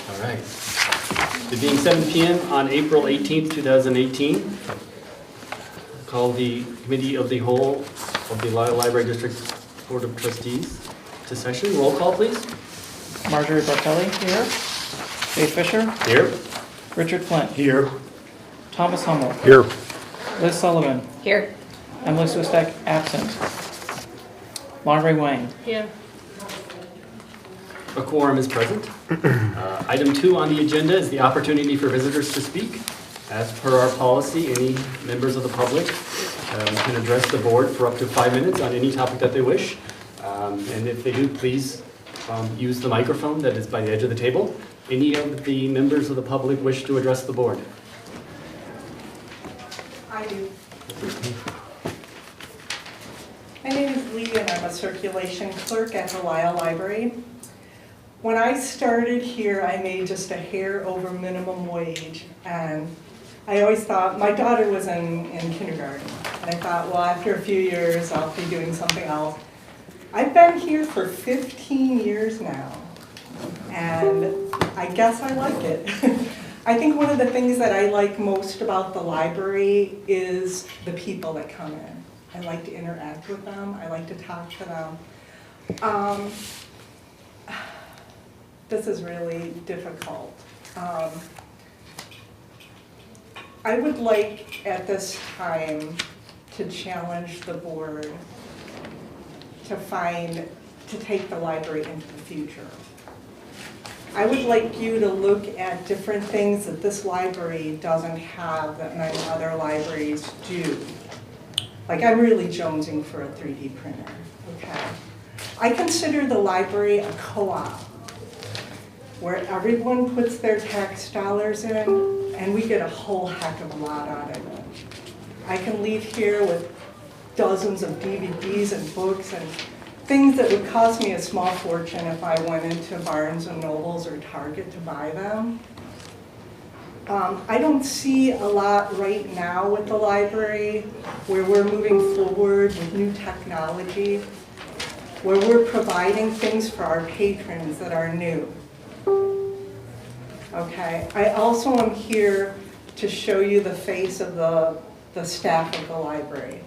All right. It being 7 p.m. on April 18th, 2018, call the Committee of the Whole of the Lisle Library District Board of Trustees to session. Roll call, please. Marjorie Bartelli. Here. Dave Fisher. Here. Richard Flint. Here. Thomas Hummel. Here. Liz Sullivan. Here. Emily Swistek, absent. Marjorie Wang. Here. A quorum is present. Item 2 on the agenda is the opportunity for visitors to speak. As per our policy, any members of the public can address the board for up to 5 minutes on any topic that they wish. And if they do, please use the microphone that is by the edge of the table. Any of the members of the public wish to address the board? I do. My name is Lisle and I'm a circulation clerk at the Lisle Library. When I started here, I made just a hair over minimum wage, and I always thought, my daughter was in kindergarten, and I thought, well, after a few years, I'll be doing something else. I've been here for 15 years now, and I guess I like it. I think one of the things that I like most about the library is the people that come in. I like to interact with them. I like to talk to them. This is really difficult. I would like at this time to challenge the board to take the library into the future. I would like you to look at different things that this library doesn't have that many other libraries do. Like, I'm really jonesing for a 3D printer, okay? I consider the library a co-op, where everyone puts their tax dollars in, and we get a whole heck of a lot out of it. I can leave here with dozens of DVDs and books and things that would cost me a small fortune if I went into Barnes & Nobles or Target to buy them. I don't see a lot right now with the library where we're moving forward with new technology, where we're providing things for our patrons that are new. Okay, I also am here to show you the face of the staff of the library,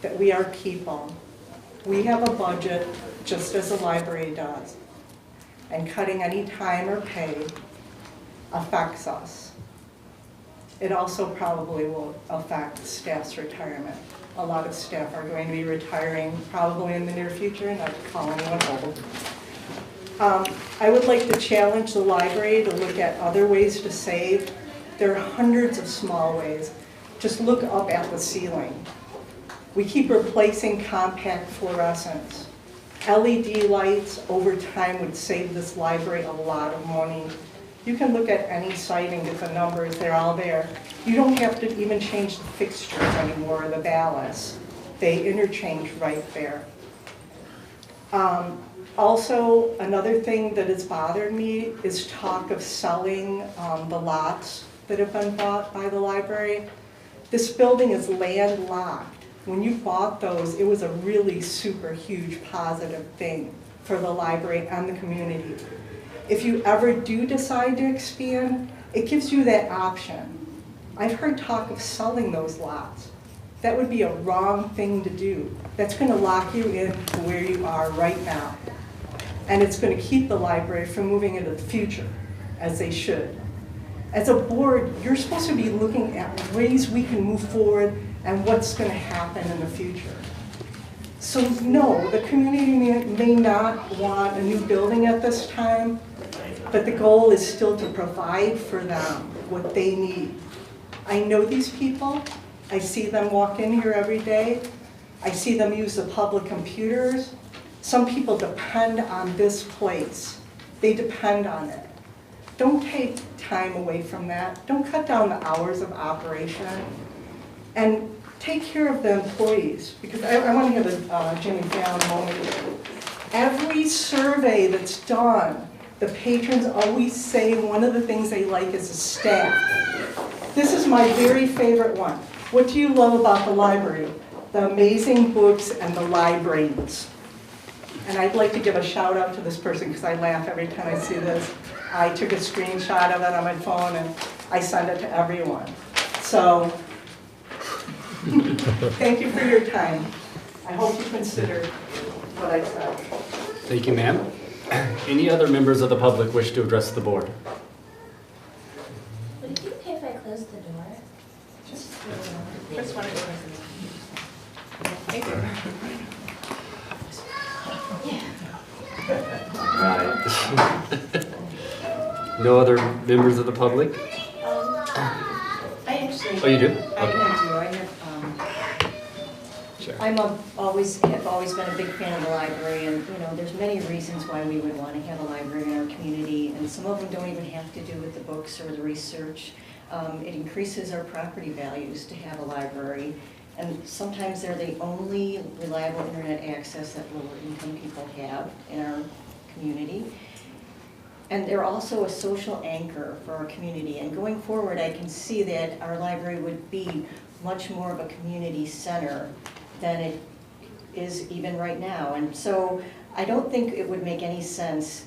that we are people. We have a budget just as the library does, and cutting any time or pay affects us. It also probably will affect staff's retirement. A lot of staff are going to be retiring probably in the near future, not to call anyone old. I would like to challenge the library to look at other ways to save. There are hundreds of small ways. Just look up at the ceiling. We keep replacing compact fluorescents. LED lights over time would save this library a lot of money. You can look at any site and get the numbers, they're all there. You don't have to even change the fixtures anymore, or the ballast. They interchange right there. Also, another thing that has bothered me is talk of selling the lots that have been bought by the library. This building is landlocked. When you bought those, it was a really super huge positive thing for the library and the community. If you ever do decide to expand, it gives you that option. I've heard talk of selling those lots. That would be a wrong thing to do. That's going to lock you in to where you are right now. And it's going to keep the library from moving into the future, as they should. As a board, you're supposed to be looking at ways we can move forward and what's going to happen in the future. So no, the community may not want a new building at this time, but the goal is still to provide for them what they need. I know these people. I see them walk in here every day. I see them use the public computers. Some people depend on this place. They depend on it. Don't take time away from that. Don't cut down the hours of operation. And take care of the employees, because I want to have a Jimmy Fallon moment here. Every survey that's done, the patrons always say one of the things they like is the staff. This is my very favorite one. What do you love about the library? The amazing books and the librarians. And I'd like to give a shout out to this person because I laugh every time I see this. I took a screenshot of it on my phone and I sent it to everyone. So, thank you for your time. I hope you consider what I said. Thank you, ma'am. Any other members of the public wish to address the board? Would it be okay if I closed the door? Just wanted to. Thank you. Right. No other members of the public? I actually. Oh, you do? I Okay. do. I have, Sure. have always been a big fan of the library, and, there's many reasons why we would want to have a library in our community, and some of them don't even have to do with the books or the research. It increases our property values to have a library, and sometimes they're the only reliable internet access that lower income people have in our community. And they're also a social anchor for our community. And going forward, I can see that our library would be much more of a community center than it is even right now. And so I don't think it would make any sense.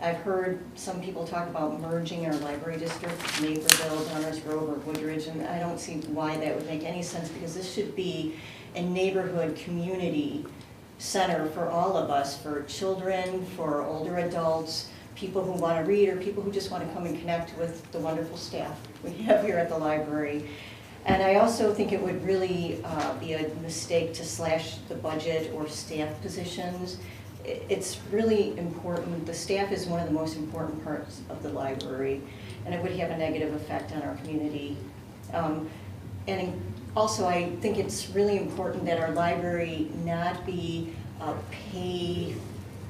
I've heard some people talk about merging our library districts, Naperville, Downers Grove, or Woodridge, and I don't see why that would make any sense, because this should be a neighborhood community center for all of us, for children, for older adults, people who want to read, or people who just want to come and connect with the wonderful staff we have here at the library. And I also think it would really be a mistake to slash the budget or staff positions. It's really important. The staff is one of the most important parts of the library, and it would have a negative effect on our community. And also, I think it's really important that our library not be pay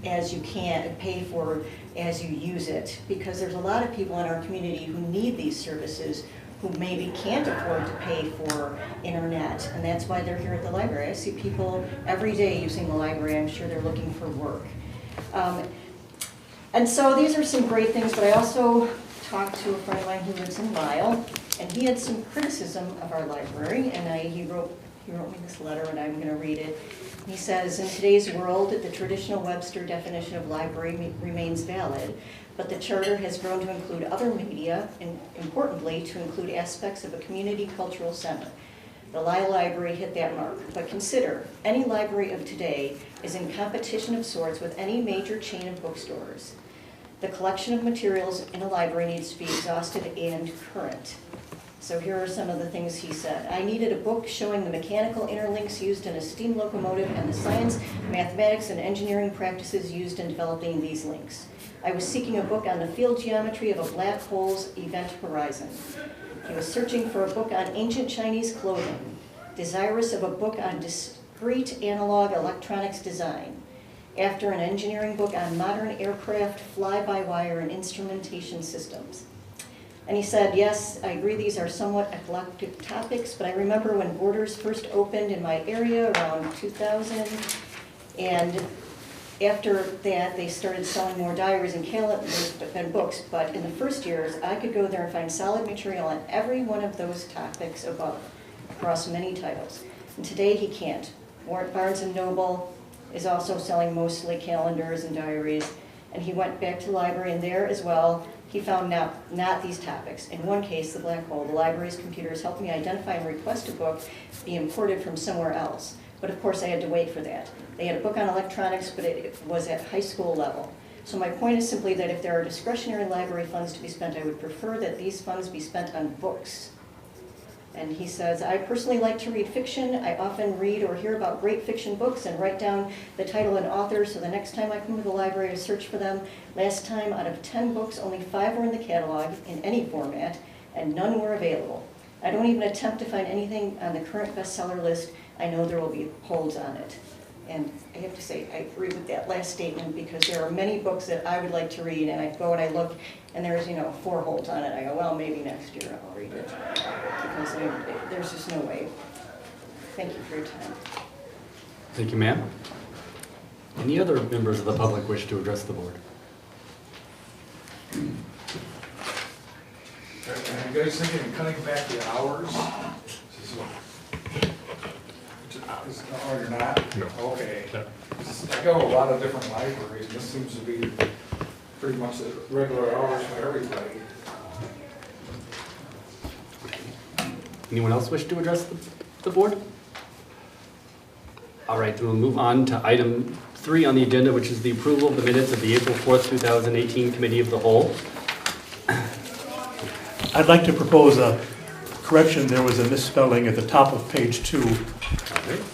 as you can, pay for as you use it, because there's a lot of people in our community who need these services who maybe can't afford to pay for internet, and that's why they're here at the library. I see people every day using the library. I'm sure they're looking for work. And so these are some great things, but I also talked to a friend of mine who lives in Lisle, and he had some criticism of our library, and he wrote me this letter, and I'm going to read it. He says, in today's world, the traditional Webster definition of library remains valid, but the charter has grown to include other media, and importantly, to include aspects of a community cultural center. The Lisle Library hit that mark, but consider, any library of today is in competition of sorts with any major chain of bookstores. The collection of materials in a library needs to be exhaustive and current. So here are some of the things he said. I needed a book showing the mechanical interlinks used in a steam locomotive and the science, mathematics, and engineering practices used in developing these links. I was seeking a book on the field geometry of a black hole's event horizon. He was searching for a book on ancient Chinese clothing, desirous of a book on discrete analog electronics design, after an engineering book on modern aircraft, fly-by-wire, and instrumentation systems. And he said, yes, I agree these are somewhat eclectic topics, but I remember when Borders first opened in my area around 2000, and after that, they started selling more diaries and calendars than books, but in the first years, I could go there and find solid material on every one of those topics above, across many titles. And today, he can't. Barnes & Noble is also selling mostly calendars and diaries, and he went back to the library, and there as well, he found not these topics. In one case, the black hole, the library's computers helped me identify and request a book be imported from somewhere else. But of course, I had to wait for that. They had a book on electronics, but it was at high school level. So my point is simply that if there are discretionary library funds to be spent, I would prefer that these funds be spent on books. And he says, I personally like to read fiction. I often read or hear about great fiction books and write down the title and author, so the next time I come to the library to search for them. Last time, out of 10 books, only 5 were in the catalog in any format, and none were available. I don't even attempt to find anything on the current bestseller list. I know there will be holds on it. And I have to say, I agree with that last statement, because there are many books that I would like to read, and I go and I look, and there's 4 holds on it. I go, well, maybe next year I'll read it, because there's just no way. Thank you for your time. Thank you, ma'am. Any other members of the public wish to address the board? Are you guys thinking of cutting back the hours? Oh, you're not? No. Okay. I go to a lot of different libraries, and this seems to be pretty much the regular hours for everybody. Anyone else wish to address the board? All right, we'll move on to item 3 on the agenda, which is the approval of the minutes of the April 4th, 2018 Committee of the Whole. I'd like to propose a correction. There was a misspelling at the top of page 2.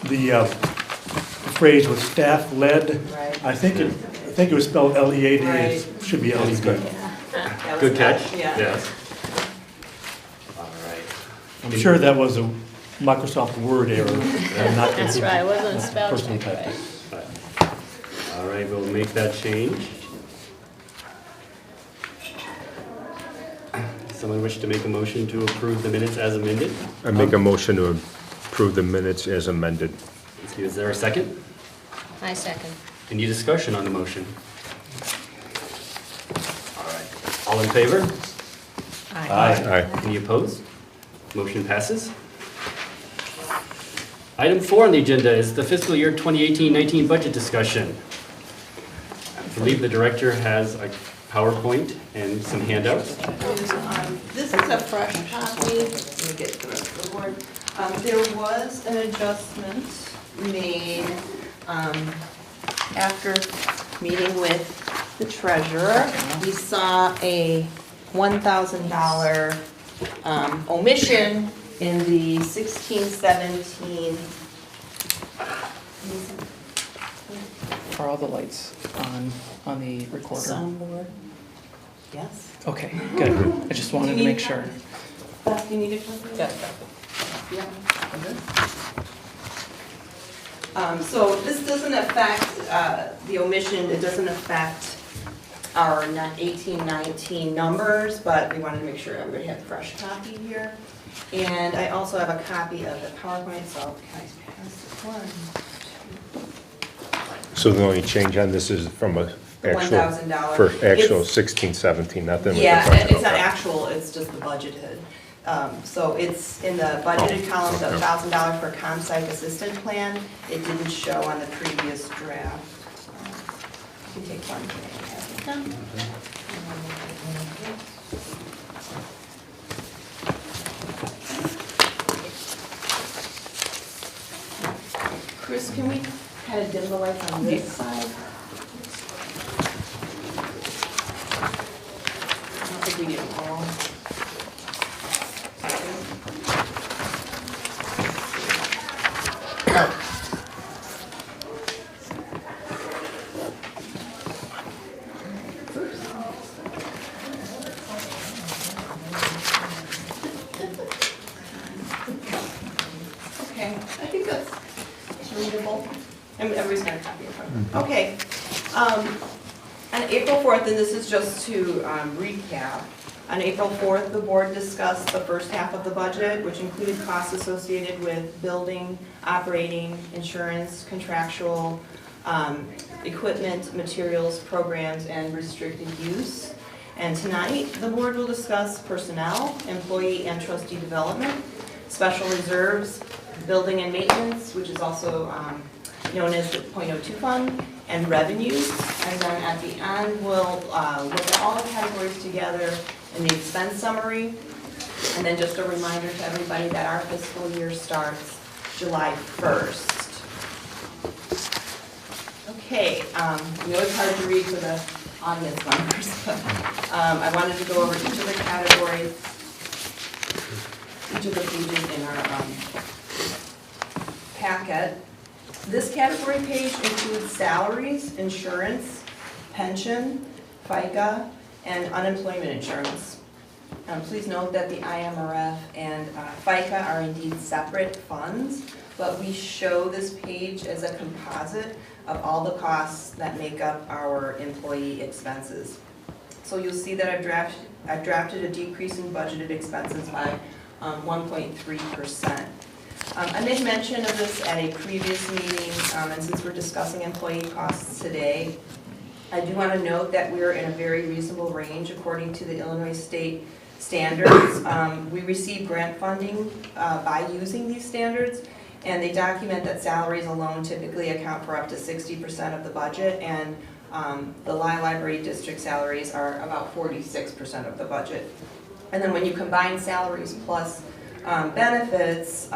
The phrase was staff-led. Right. I think it was spelled L-E-A-D. It should be L-E-D. Good. That was Good catch. Yeah. Yes. All right. I'm sure that was a Microsoft Word error. Not That's right, it wasn't spelled personal check type. right. All right, we'll make that change. Someone wish to make a motion to approve the minutes as amended? I make a motion to approve the minutes as amended. Is there a second? I second. Any discussion on the motion? All right. All in favor? Aye. Any opposed? Motion passes. Item 4 on the agenda is the fiscal year 2018-19 budget discussion. I believe the director has a PowerPoint and some handouts. This is a fresh copy. Let me get the rest of the board. There was an adjustment made after meeting with the treasurer. We saw a $1,000 omission in the 16-17. Are all the lights on the recorder? Soundboard. Yes. Okay, good. I just wanted to make sure. Beth, you need a copy? Yeah. So this doesn't affect, the omission, it doesn't affect our 18-19 numbers, but we wanted to make sure everybody had a fresh copy here. And I also have a copy of the PowerPoint, so can I pass this one? So the only change on this is from a actual, $1,000. for actual It's- 16, 17, nothing with the Yeah, budget. it's not Okay. actual, it's just the budgeted. So it's in the budgeted column, the $1,000 for ComSci assistant plan. It didn't show on the previous draft. You can take one. Chris, can we kind of dim the lights on this side? I don't think we need them all. Okay, I think that's readable. And everybody's got a copy in front of them. Okay. On April 4th, and this is just to recap, on April 4th, the board discussed the first half of the budget, which included costs associated with building, operating, insurance, contractual, equipment, materials, programs, and restricted use. And tonight, the board will discuss personnel, employee and trustee development, special reserves, building and maintenance, which is also known as the .02 fund, and revenues. And then at the end, we'll look at all the categories together in the expense summary. And then just a reminder to everybody that our fiscal year starts July 1st. Okay, we know it's hard to read for the audience members, but I wanted to go over each of the categories, each of the pages in our packet. This category page includes salaries, insurance, pension, FICA, and unemployment insurance. Please note that the IMRF and FICA are indeed separate funds, but we show this page as a composite of all the costs that make up our employee expenses. So you'll see that I've drafted a decrease in budgeted expenses by 1.3%. I made mention of this at a previous meeting, and since we're discussing employee costs today, I do want to note that we're in a very reasonable range according to the Illinois state standards. We receive grant funding by using these standards, and they document that salaries alone typically account for up to 60% of the budget, and The Lisle Library District salaries are about 46% of the budget. And then when you combine salaries plus benefits,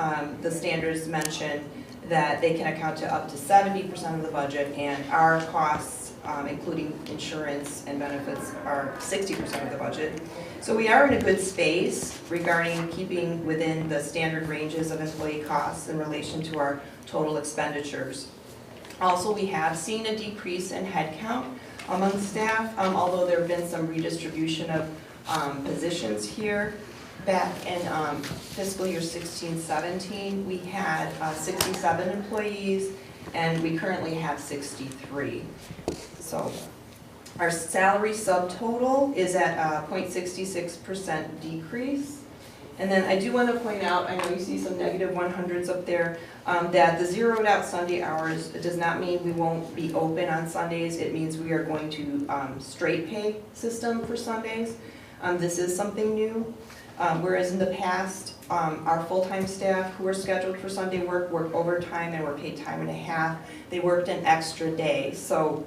the standards mention that they can account to up to 70% of the budget, and our costs, including insurance and benefits, are 60% of the budget. So we are in a good space regarding keeping within the standard ranges of employee costs in relation to our total expenditures. Also, we have seen a decrease in headcount among staff, although there have been some redistribution of positions here. Back in fiscal year 16-17, we had 67 employees, and we currently have 63. So our salary subtotal is at a 0.66% decrease. And then I do want to point out, I know you see some negative 100s up there, that the zeroed out Sunday hours does not mean we won't be open on Sundays. It means we are going to straight pay system for Sundays. This is something new. Whereas in the past, our full-time staff who were scheduled for Sunday work worked overtime and were paid time and a half. They worked an extra day. So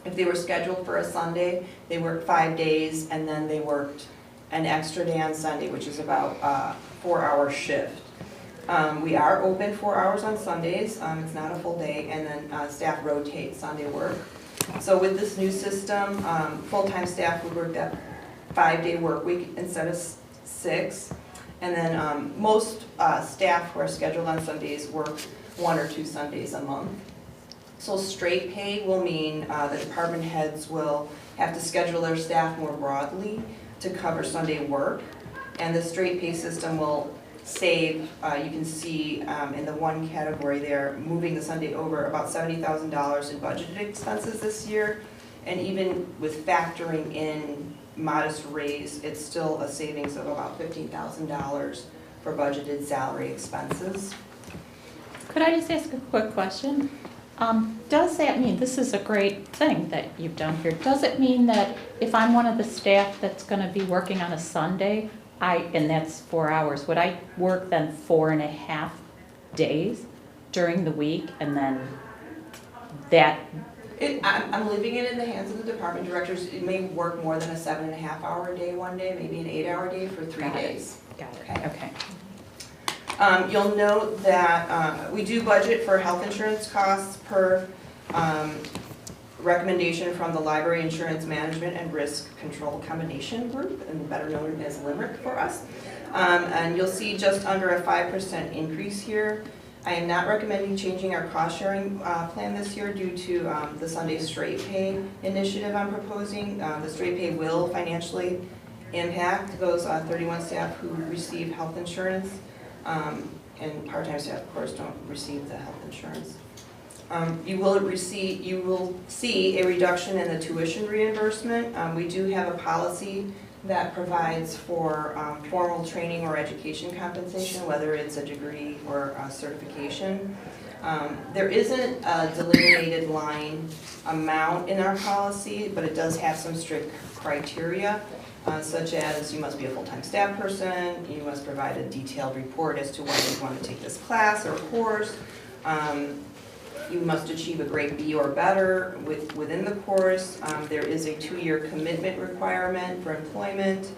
if they were scheduled for a Sunday, they worked 5 days, and then they worked an extra day on Sunday, which is about a 4-hour shift. We are open 4 hours on Sundays. It's not a full day, and then staff rotate Sunday work. So with this new system, full-time staff would work that 5-day work week instead of 6. And then most staff who are scheduled on Sundays work 1 or 2 Sundays a month. So straight pay will mean the department heads will have to schedule their staff more broadly to cover Sunday work. And the straight pay system will save, you can see in the one category there, moving the Sunday over about $70,000 in budgeted expenses this year. And even with factoring in modest raise, it's still a savings of about $15,000 for budgeted salary expenses. Could I just ask a quick question? Does that mean, this is a great thing that you've done here, does it mean that if I'm one of the staff that's going to be working on a Sunday, and that's 4 hours, would I work then 4.5 days during the week, and then that? I'm leaving it in the hands of the department directors. It may work more than a 7.5-hour day one day, maybe an 8-hour day for 3 days. Got it, okay. You'll note that we do budget for health insurance costs per recommendation from the Library Insurance Management and Risk Control Combination Group, and better known as LIMRIC for us. And you'll see just under a 5% increase here. I am not recommending changing our cost-sharing plan this year due to the Sunday straight pay initiative I'm proposing. The straight pay will financially impact those 31 staff who receive health insurance. And part-time staff, of course, don't receive the health insurance. You will see a reduction in the tuition reimbursement. We do have a policy that provides for formal training or education compensation, whether it's a degree or a certification. There isn't a delineated line amount in our policy, but it does have some strict criteria. Such as you must be a full-time staff person, you must provide a detailed report as to why you want to take this class or course, you must achieve a grade B or better within the course, there is a 2-year commitment requirement for employment,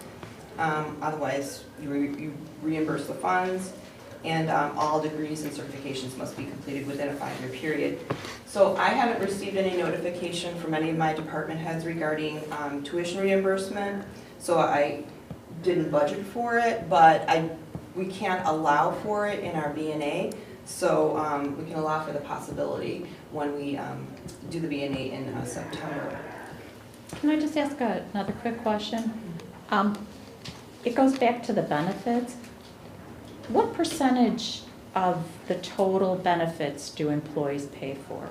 otherwise you reimburse the funds, and all degrees and certifications must be completed within a 5-year period. So I haven't received any notification from any of my department heads regarding tuition reimbursement. So I didn't budget for it, but we can't allow for it in our B&A. So we can allow for the possibility when we do the B&A in September. Can I just ask another quick question? It goes back to the benefits. What percentage of the total benefits do employees pay for?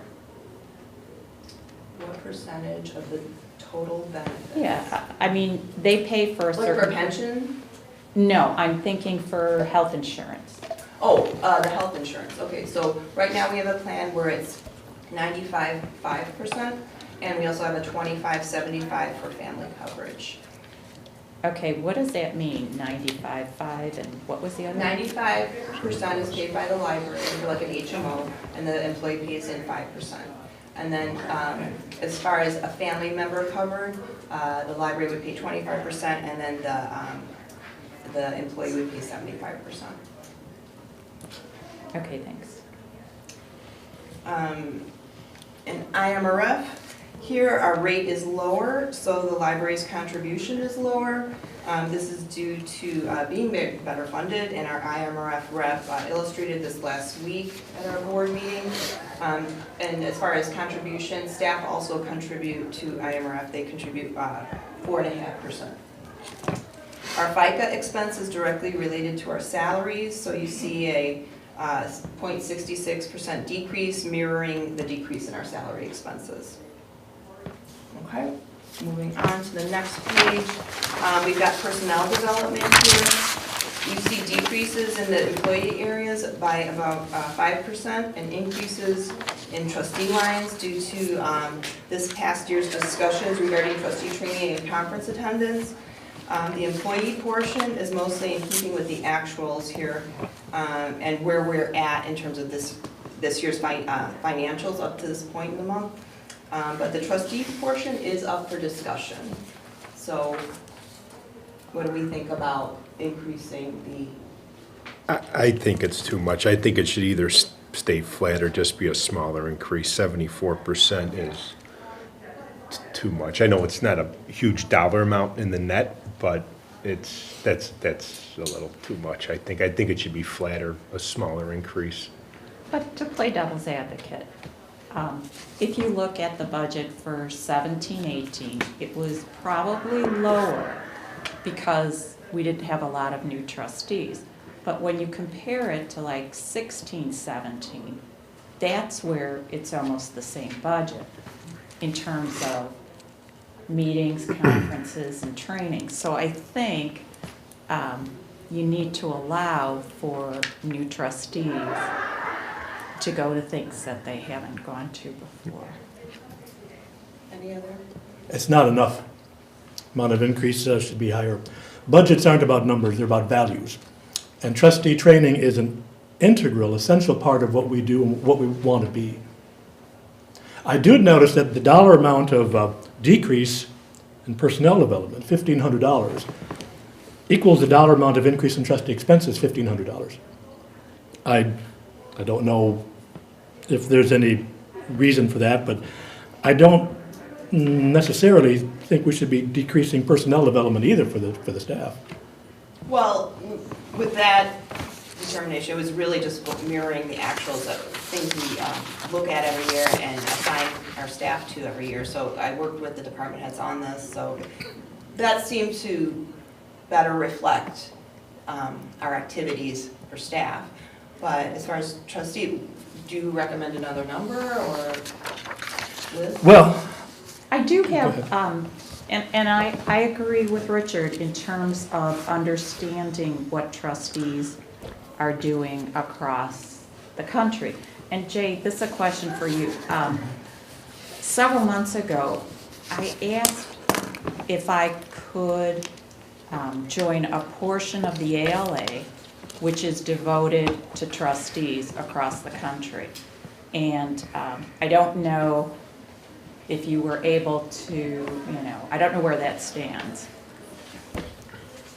What percentage of the total benefits? Yeah, I mean, they pay for a certain... Like for pension? No, I'm thinking for health insurance. Oh, the health insurance. Okay, so right now we have a plan where it's 95.5%, and we also have a 25.75 for family coverage. Okay, what does that mean, 95.5, and what was the other? 95% is paid by the library, like an HMO, and the employee pays in 5%. And then as far as a family member covered, the library would pay 25%, and then the employee would pay 75%. Okay, thanks. In IMRF, here our rate is lower, so the library's contribution is lower. This is due to being better funded, and our IMRF rep illustrated this last week at our board meeting. And as far as contribution, staff also contribute to IMRF. They contribute 4.5%. Our FICA expense is directly related to our salaries, so you see a 0.66% decrease, mirroring the decrease in our salary expenses. Okay, moving on to the next page, we've got personnel development here. You see decreases in the employee areas by about 5% and increases in trustee lines due to this past year's discussions regarding trustee training and conference attendance. The employee portion is mostly in keeping with the actuals here and where we're at in terms of this year's financials up to this point in the month. But the trustee portion is up for discussion. So what do we think about increasing the? I think it's too much. I think it should either stay flat or just be a smaller increase. 74% is too much. I know it's not a huge dollar amount in the net, but that's a little too much. I think it should be flat or a smaller increase. But to play devil's advocate, if you look at the budget for 17-18, it was probably lower because we didn't have a lot of new trustees. But when you compare it to like 16-17, that's where it's almost the same budget in terms of meetings, conferences, and training. So I think you need to allow for new trustees to go to things that they haven't gone to before. Any other? It's not enough. Amount of increase should be higher. Budgets aren't about numbers, they're about values. And trustee training is an integral, essential part of what we do and what we want to be. I did notice that the dollar amount of decrease in personnel development, $1,500, equals the dollar amount of increase in trustee expenses, $1,500. I don't know if there's any reason for that, but I don't necessarily think we should be decreasing personnel development either for the staff. Well, with that determination, it was really just mirroring the actuals of things we look at every year and assign our staff to every year. So I worked with the department heads on this, so that seemed to better reflect our activities for staff. But as far as trustee, do you recommend another number, or Liz? Well, I do have, and I agree with Richard in terms of understanding what trustees are doing across the country. And Jay, this is a question for you. Several months ago, I asked if I could join a portion of the ALA, which is devoted to trustees across the country. And I don't know if you were able to, I don't know where that stands.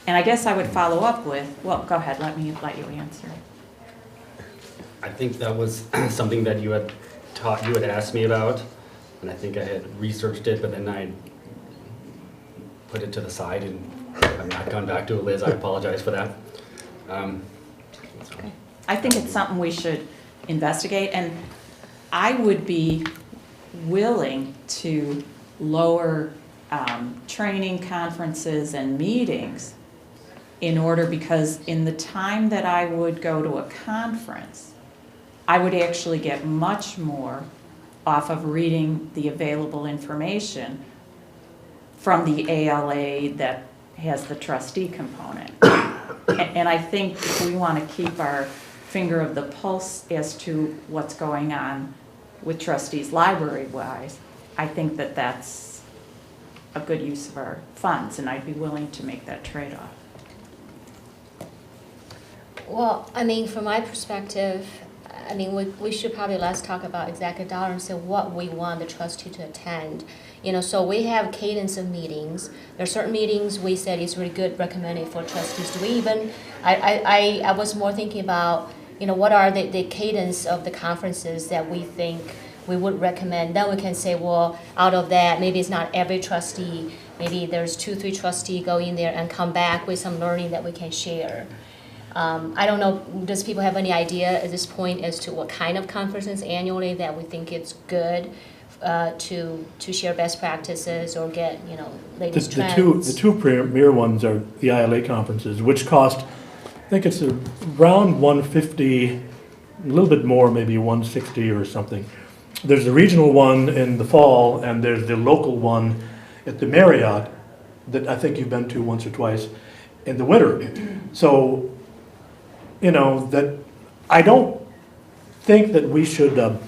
And I guess I would follow up with, well, go ahead, let you answer. I think that was something that you had asked me about, and I think I had researched it, but then I put it to the side, and I've not gone back to it, Liz. I apologize for that. Okay. I think it's something we should investigate, and I would be willing to lower training, conferences, and meetings in order, because in the time that I would go to a conference, I would actually get much more off of reading the available information from the ALA that has the trustee component. And I think if we want to keep our finger of the pulse as to what's going on with trustees library-wise, I think that that's a good use of our funds, and I'd be willing to make that trade-off. Well, I mean, from my perspective, I mean, we should probably let's talk about exactly dollar and say what we want the trustee to attend. You know, so we have cadence of meetings. There are certain meetings we said is really good recommended for trustees. Do we even, I was more thinking about, you know, what are the cadence of the conferences that we think we would recommend. Then we can say, well, out of that, maybe it's not every trustee, maybe there's 2-3 trustees go in there and come back with some learning that we can share. I don't know, does people have any idea at this point as to what kind of conferences annually that we think it's good to share best practices or get, you know, latest trends? The two premier ones are the ILA conferences, which cost, I think it's around $150, a little bit more, maybe $160 or something. There's the regional one in the fall, and there's the local one at the Marriott that I think you've been to once or twice in the winter. So, you know, that I don't think that we should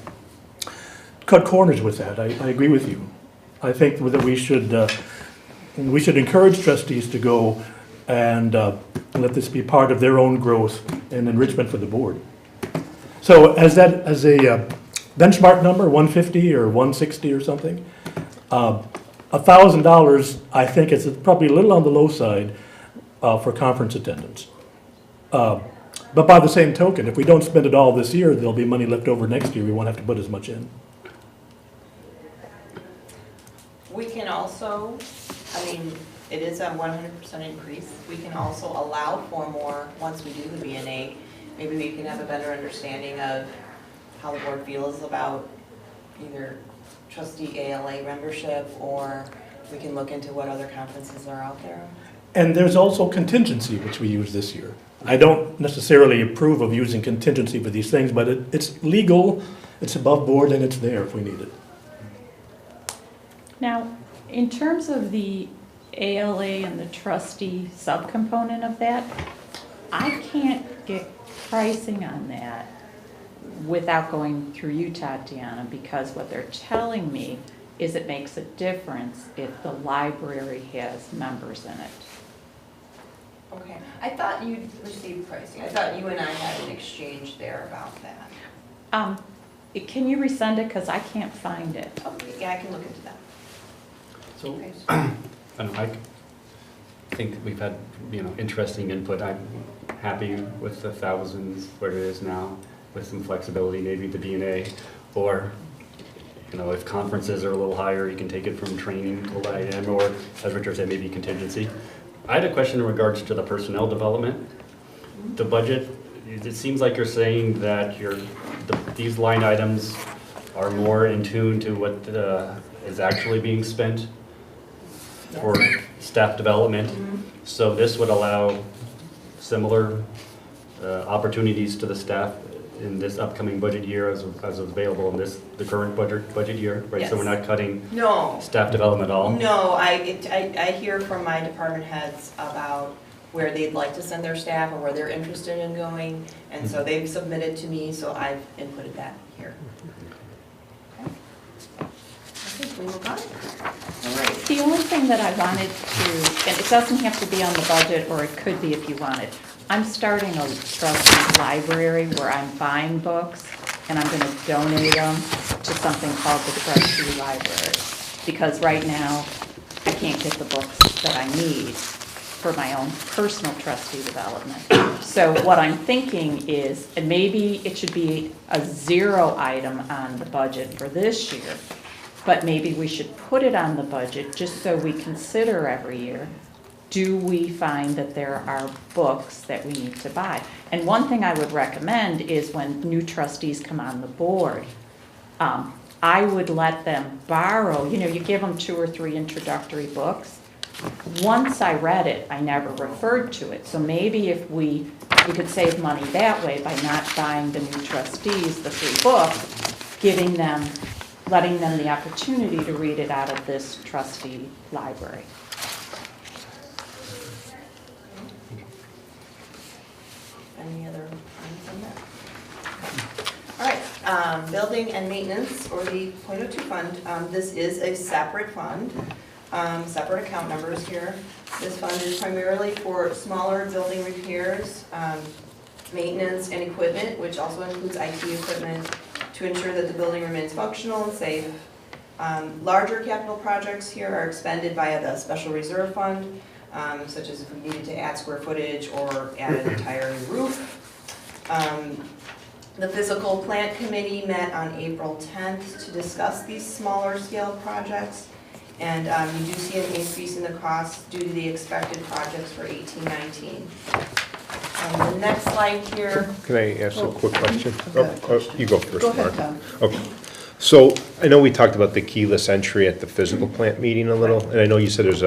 cut corners with that. I agree with you. I think that we should encourage trustees to go and let this be part of their own growth and enrichment for the board. So as a benchmark number, 150 or 160 or something, $1,000, I think is probably a little on the low side for conference attendance. But by the same token, if we don't spend it all this year, there'll be money left over next year. We won't have to put as much in. We can also, I mean, it is a 100% increase. We can also allow for more once we do the B&A. Maybe we can have a better understanding of how the board feels about either trustee ALA membership, or we can look into what other conferences are out there. And there's also contingency, which we use this year. I don't necessarily approve of using contingency for these things, but it's legal, it's above board, and it's there if we need it. Now, in terms of the ALA and the trustee subcomponent of that, I can't get pricing on that without going through you, Tatiana, because what they're telling me is it makes a difference if the library has members in it. Okay, I thought you'd received pricing. I thought you and I had an exchange there about that. Can you resend it, because I can't find it. Okay, yeah, I can look into that. So, Okay. I don't know, I think we've had, you know, interesting input. I'm happy with the thousands where it is now, with some flexibility, maybe the B&A, or, you know, if conferences are a little higher, you can take it from training to IM, or, as Richard said, maybe contingency. I had a question in regards to the personnel development. The budget, it seems like you're saying that these line items are more in tune to what is actually being spent for staff development. So this would allow similar opportunities to the staff in this upcoming budget year as available in the current budget year, right? Yes. So we're not cutting No. staff development at all? No, I hear from my department heads about where they'd like to send their staff or where they're interested in going, and so they've submitted to me, so I've inputted that here. Okay. I think we move on. All right. The only thing that I wanted to, and it doesn't have to be on the budget, or it could be if you wanted. I'm starting a trustee library where I'm buying books, and I'm going to donate them to something called the trustee library. Because right now, I can't get the books that I need for my own personal trustee development. So what I'm thinking is, and maybe it should be a 0 item on the budget for this year, but maybe we should put it on the budget just so we consider every year, do we find that there are books that we need to buy? And one thing I would recommend is when new trustees come on the board, I would let them borrow, you give them 2 or 3 introductory books. Once I read it, I never referred to it. So maybe if we could save money that way by not buying the new trustees the 3 books, letting them the opportunity to read it out of this trustee library. Any other comments on that? All right, building and maintenance, or the .02 fund. This is a separate fund, separate account numbers here. This fund is primarily for smaller building repairs. maintenance, and equipment, which also includes IT equipment, to ensure that the building remains functional and safe. Larger capital projects here are expended via the special reserve fund, such as if we needed to add square footage or add an entire roof. The physical plant committee met on April 10th to discuss these smaller scale projects. And you do see an increase in the cost due to the expected projects for 18-19. The next slide here. Can I ask a quick question? I've got a question. You go first, Go ahead, Mark. Tom. Okay. So I know we talked about the keyless entry at the physical plant meeting a little, and I know you said there's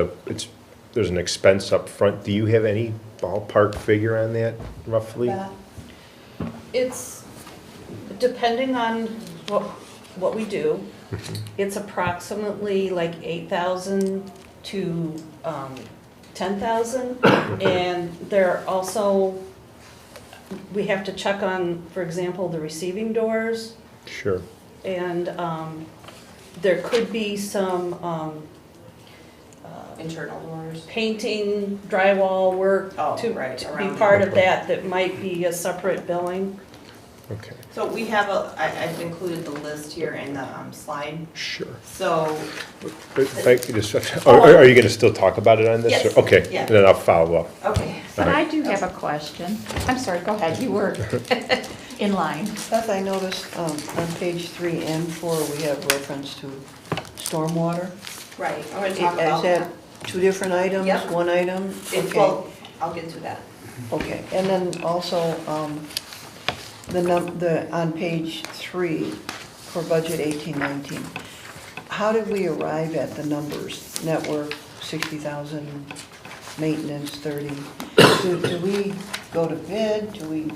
an expense up front. Do you have any ballpark figure on that roughly? It's, depending on what we do, it's approximately like 8,000 to 10,000. And there also, we have to check on, for example, the receiving doors. Sure. And there could be some Internal doors. painting, drywall work Oh, to right, be around part of that might be a separate billing. Okay. So we have I've included the list here in the slide. Sure. So, If I could just, are you going to still talk about it on this? Yes. Or- Okay, Yeah. and then I'll follow up. okay. But I do have a question. I'm sorry, go ahead, you were in line. Beth, I noticed on page 3 and 4, we have reference to stormwater. Right, I'm gonna talk about Is that two different items, Yep. one item? It's, Okay. well, I'll get to that. Okay, and then also, on page 3 for budget 18-19, how did we arrive at the numbers? Network, 60,000, maintenance, 30. Do we go to bid? Do we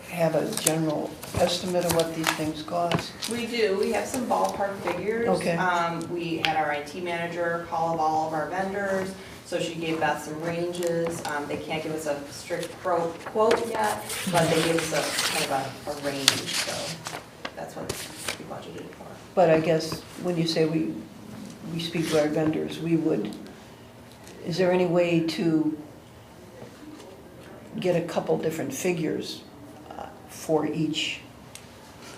have a general estimate of what these things cost? We do, we have some ballpark figures. Okay. We had our IT manager call all of our vendors, so she gave Beth some ranges. They can't give us a strict quote yet, but they gave us a kind of a range, so that's what we budgeted for. But I guess when you say we speak to our vendors, is there any way to get a couple different figures for each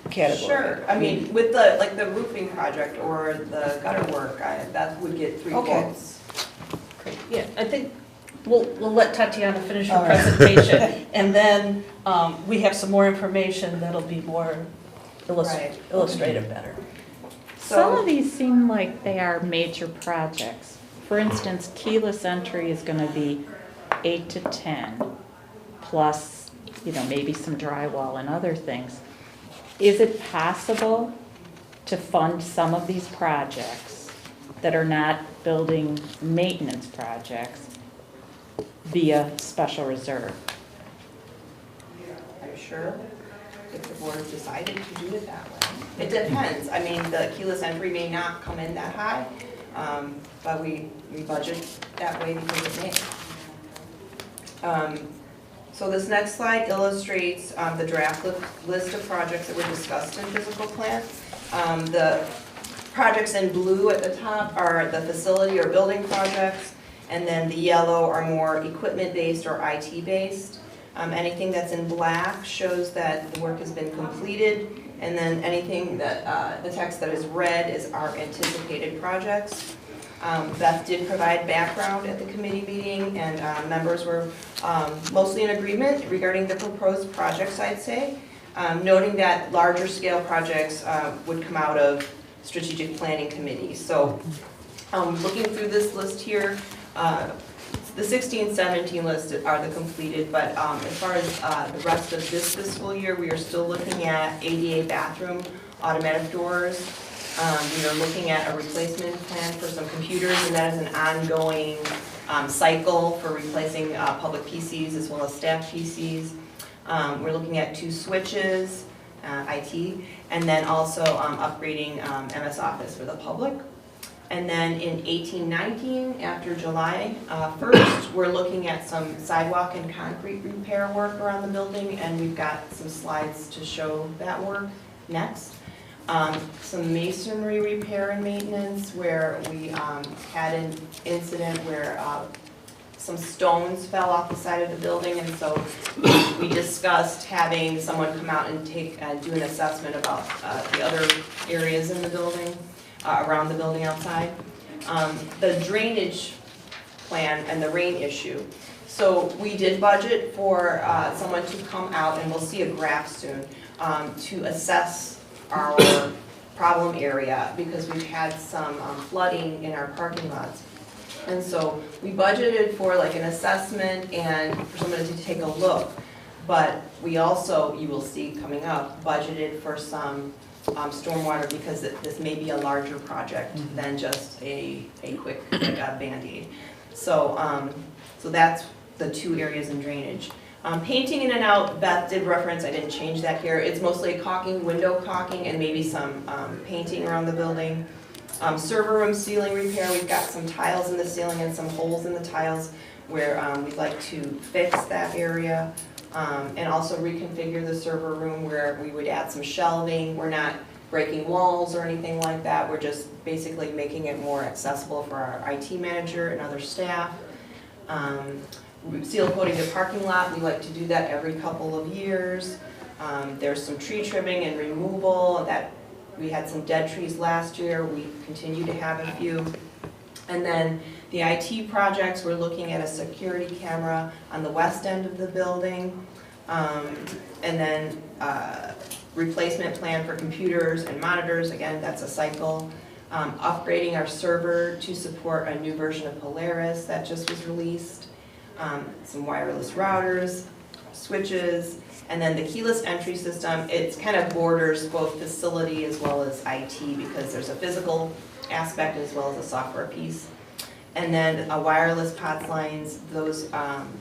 category? Sure, I mean, with the roofing project or the gutter work, that would get 3 Okay. quotes. Yeah, I think we'll let Tatiana finish her All right. presentation. And then we have some more information that'll be more Right. illustrative better. Some of So, these seem like they are major projects. For instance, keyless entry is gonna be 8 to 10, plus, maybe some drywall and other things. Is it possible to fund some of these projects that are not building maintenance projects via special reserve? are you sure? If the board decided to do it that way. It depends, I mean, the keyless entry may not come in that high, but we budget that way because it may. So this next slide illustrates the draft list of projects that were discussed in physical plant. The projects in blue at the top are the facility or building projects, and then the yellow are more equipment-based or IT-based. Anything that's in black shows that the work has been completed, and then anything that, the text that is red is our anticipated projects. Beth did provide background at the committee meeting, and members were mostly in agreement regarding the proposed projects, I'd say, noting that larger scale projects would come out of strategic planning committees. So looking through this list here, the 16-17 list are the completed, but as far as the rest of this fiscal year, we are still looking at ADA bathroom, automatic doors. We are looking at a replacement plan for some computers, and that is an ongoing cycle for replacing public PCs as well as staff PCs. We're looking at 2 switches, IT, and then also upgrading MS Office for the public. And then in 18-19, after July 1st, we're looking at some sidewalk and concrete repair work around the building, and we've got some slides to show that work next. Some masonry repair and maintenance where we had an incident where some stones fell off the side of the building, and so we discussed having someone come out and do an assessment about the other areas in the building, around the building outside. The drainage plan and the rain issue. So we did budget for someone to come out, and we'll see a graph soon, to assess our problem area, because we've had some flooding in our parking lots. And so we budgeted for like an assessment and for someone to take a look. But we also, you will see coming up, budgeted for some stormwater, because this may be a larger project than just a quick Band-Aid. So, so that's the two areas in drainage. Painting in and out, Beth did reference, I didn't change that here. It's mostly caulking, window caulking, and maybe some painting around the building. Server room ceiling repair, we've got some tiles in the ceiling and some holes in the tiles where we'd like to fix that area. And also reconfigure the server room where we would add some shelving. We're not breaking walls or anything like that. We're just basically making it more accessible for our IT manager and other staff. Seal coating the parking lot, we like to do that every couple of years. There's some tree trimming and removal. That we had some dead trees last year, we continue to have a few. And then the IT projects, we're looking at a security camera on the west end of the building. And then replacement plan for computers and monitors, again, that's a cycle. Upgrading our server to support a new version of Polaris that just was released. Some wireless routers, switches, and then the keyless entry system. It's kind of borders both facility as well as IT, because there's a physical aspect as well as a software piece. And then wireless POTS lines, those,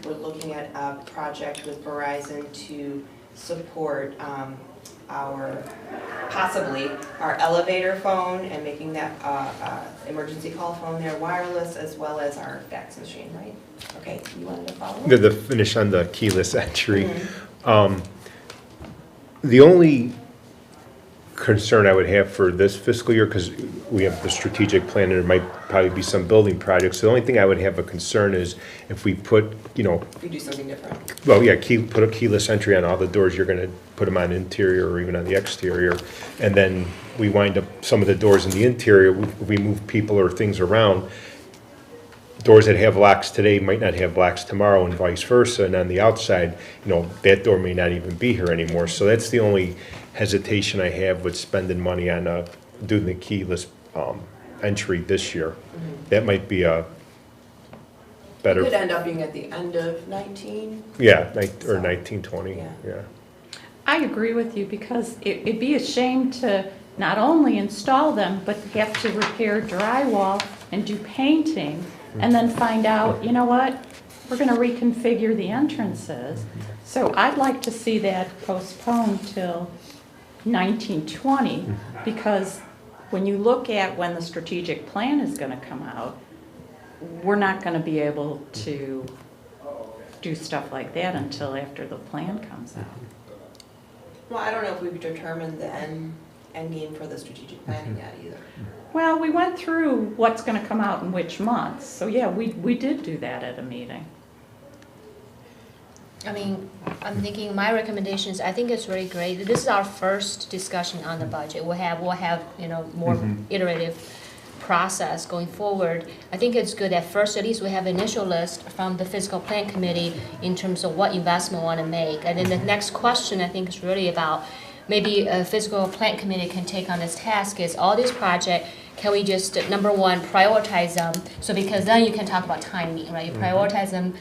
we're looking at a project with Verizon to support possibly our elevator phone and making that emergency call phone there wireless, as well as our fax machine, right? Okay, you wanted to follow? The finish on the keyless entry. The only concern I would have for this fiscal year, because we have the strategic plan and there might probably be some building projects, the only thing I would have a concern is if we put, you know, We do something different. well, yeah, put a keyless entry on all the doors, you're gonna put them on interior or even on the exterior, and then we wind up, some of the doors in the interior, we move people or things around, doors that have locks today might not have locks tomorrow and vice versa, and on the outside, you know, that door may not even be here anymore. So that's the only hesitation I have with spending money on doing the keyless entry this year. That might be a better. It could end up being at the end of 19. Yeah, or 1920, Yeah. yeah. I agree with you, because it'd be a shame to not only install them, but have to repair drywall and do painting, and then find out, you know what, we're gonna reconfigure the entrances. So I'd like to see that postponed till 1920, because when you look at when the strategic plan is gonna come out, we're not gonna be able to do stuff like that until after the plan comes out. Well, I don't know if we've determined the end game for the strategic planning yet either. Well, we went through what's gonna come out in which months, so yeah, we did do that at a meeting. I mean, I'm thinking my recommendations, I think it's really great. This is our first discussion on the budget. We'll have, you know, more iterative process going forward. I think it's good that first, at least we have initial list from the fiscal plan committee in terms of what investment we want to make. And then the next question, I think, is really about maybe a fiscal plan committee can take on this task is all these projects, can we just, number one, prioritize them? So because then you can talk about timing, right? You prioritize them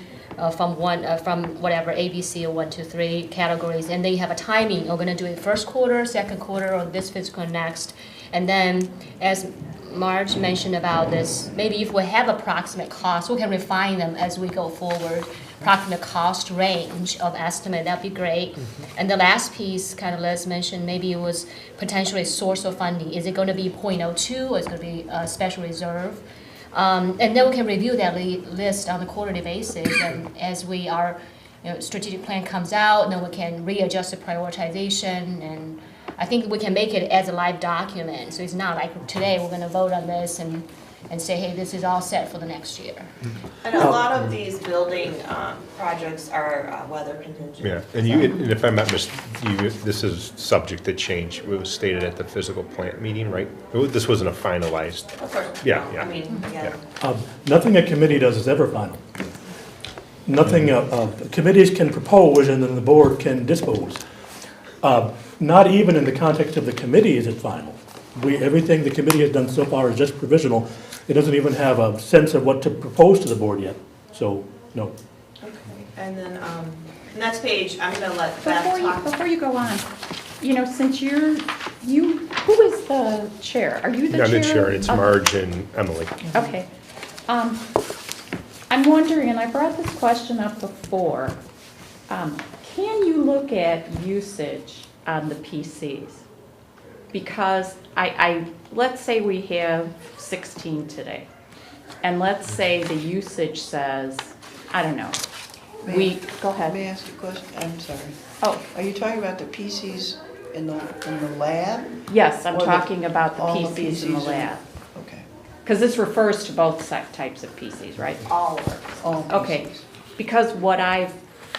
from whatever ABC or 1, 2, 3 categories, and then you have a timing. We're going to do it first quarter, second quarter, or this fiscal next. And then, as Marge mentioned about this, maybe if we have approximate costs, we can refine them as we go forward. Approximate cost range of estimate, that'd be great. And the last piece, kind of Liz mentioned, maybe it was potentially source of funding. Is it going to be 0.02 or is it going to be a special reserve? And then we can review that list on a quarterly basis, and as we are, you know, strategic plan comes out, then we can readjust the prioritization, and I think we can make it as a live document. So it's not like today we're going to vote on this and and say, hey, this is all set for the next year. And a lot of these building projects are weather contingent. Yeah, and if I'm not this is subject to change. It was stated at the physical plant meeting, right? This wasn't a finalized. Of course. Yeah, no, yeah. I mean, yeah. Nothing a committee does is ever final. Nothing, committees can propose and then the board can dispose. Not even in the context of the committee is it final. Everything the committee has done so far is just provisional. It doesn't even have a sense of what to propose to the board yet, so, no. Okay, and then, next page, I'm gonna let Beth talk. Before you go on, since who is the chair? Are you the chair? I'm the chair, and it's of- Marge and Emily. Okay. I'm wondering, and I brought this question up before, can you look at usage on the PCs? Because let's say we have 16 today, and let's say the usage says, I don't know, go ahead. May I ask a question? I'm sorry. Oh, Are you talking about the PCs in the lab? yes, I'm Or talking about the all PCs in the lab. Okay. Because this refers to both types of PCs, right? All of it. All Okay, PCs. because what I've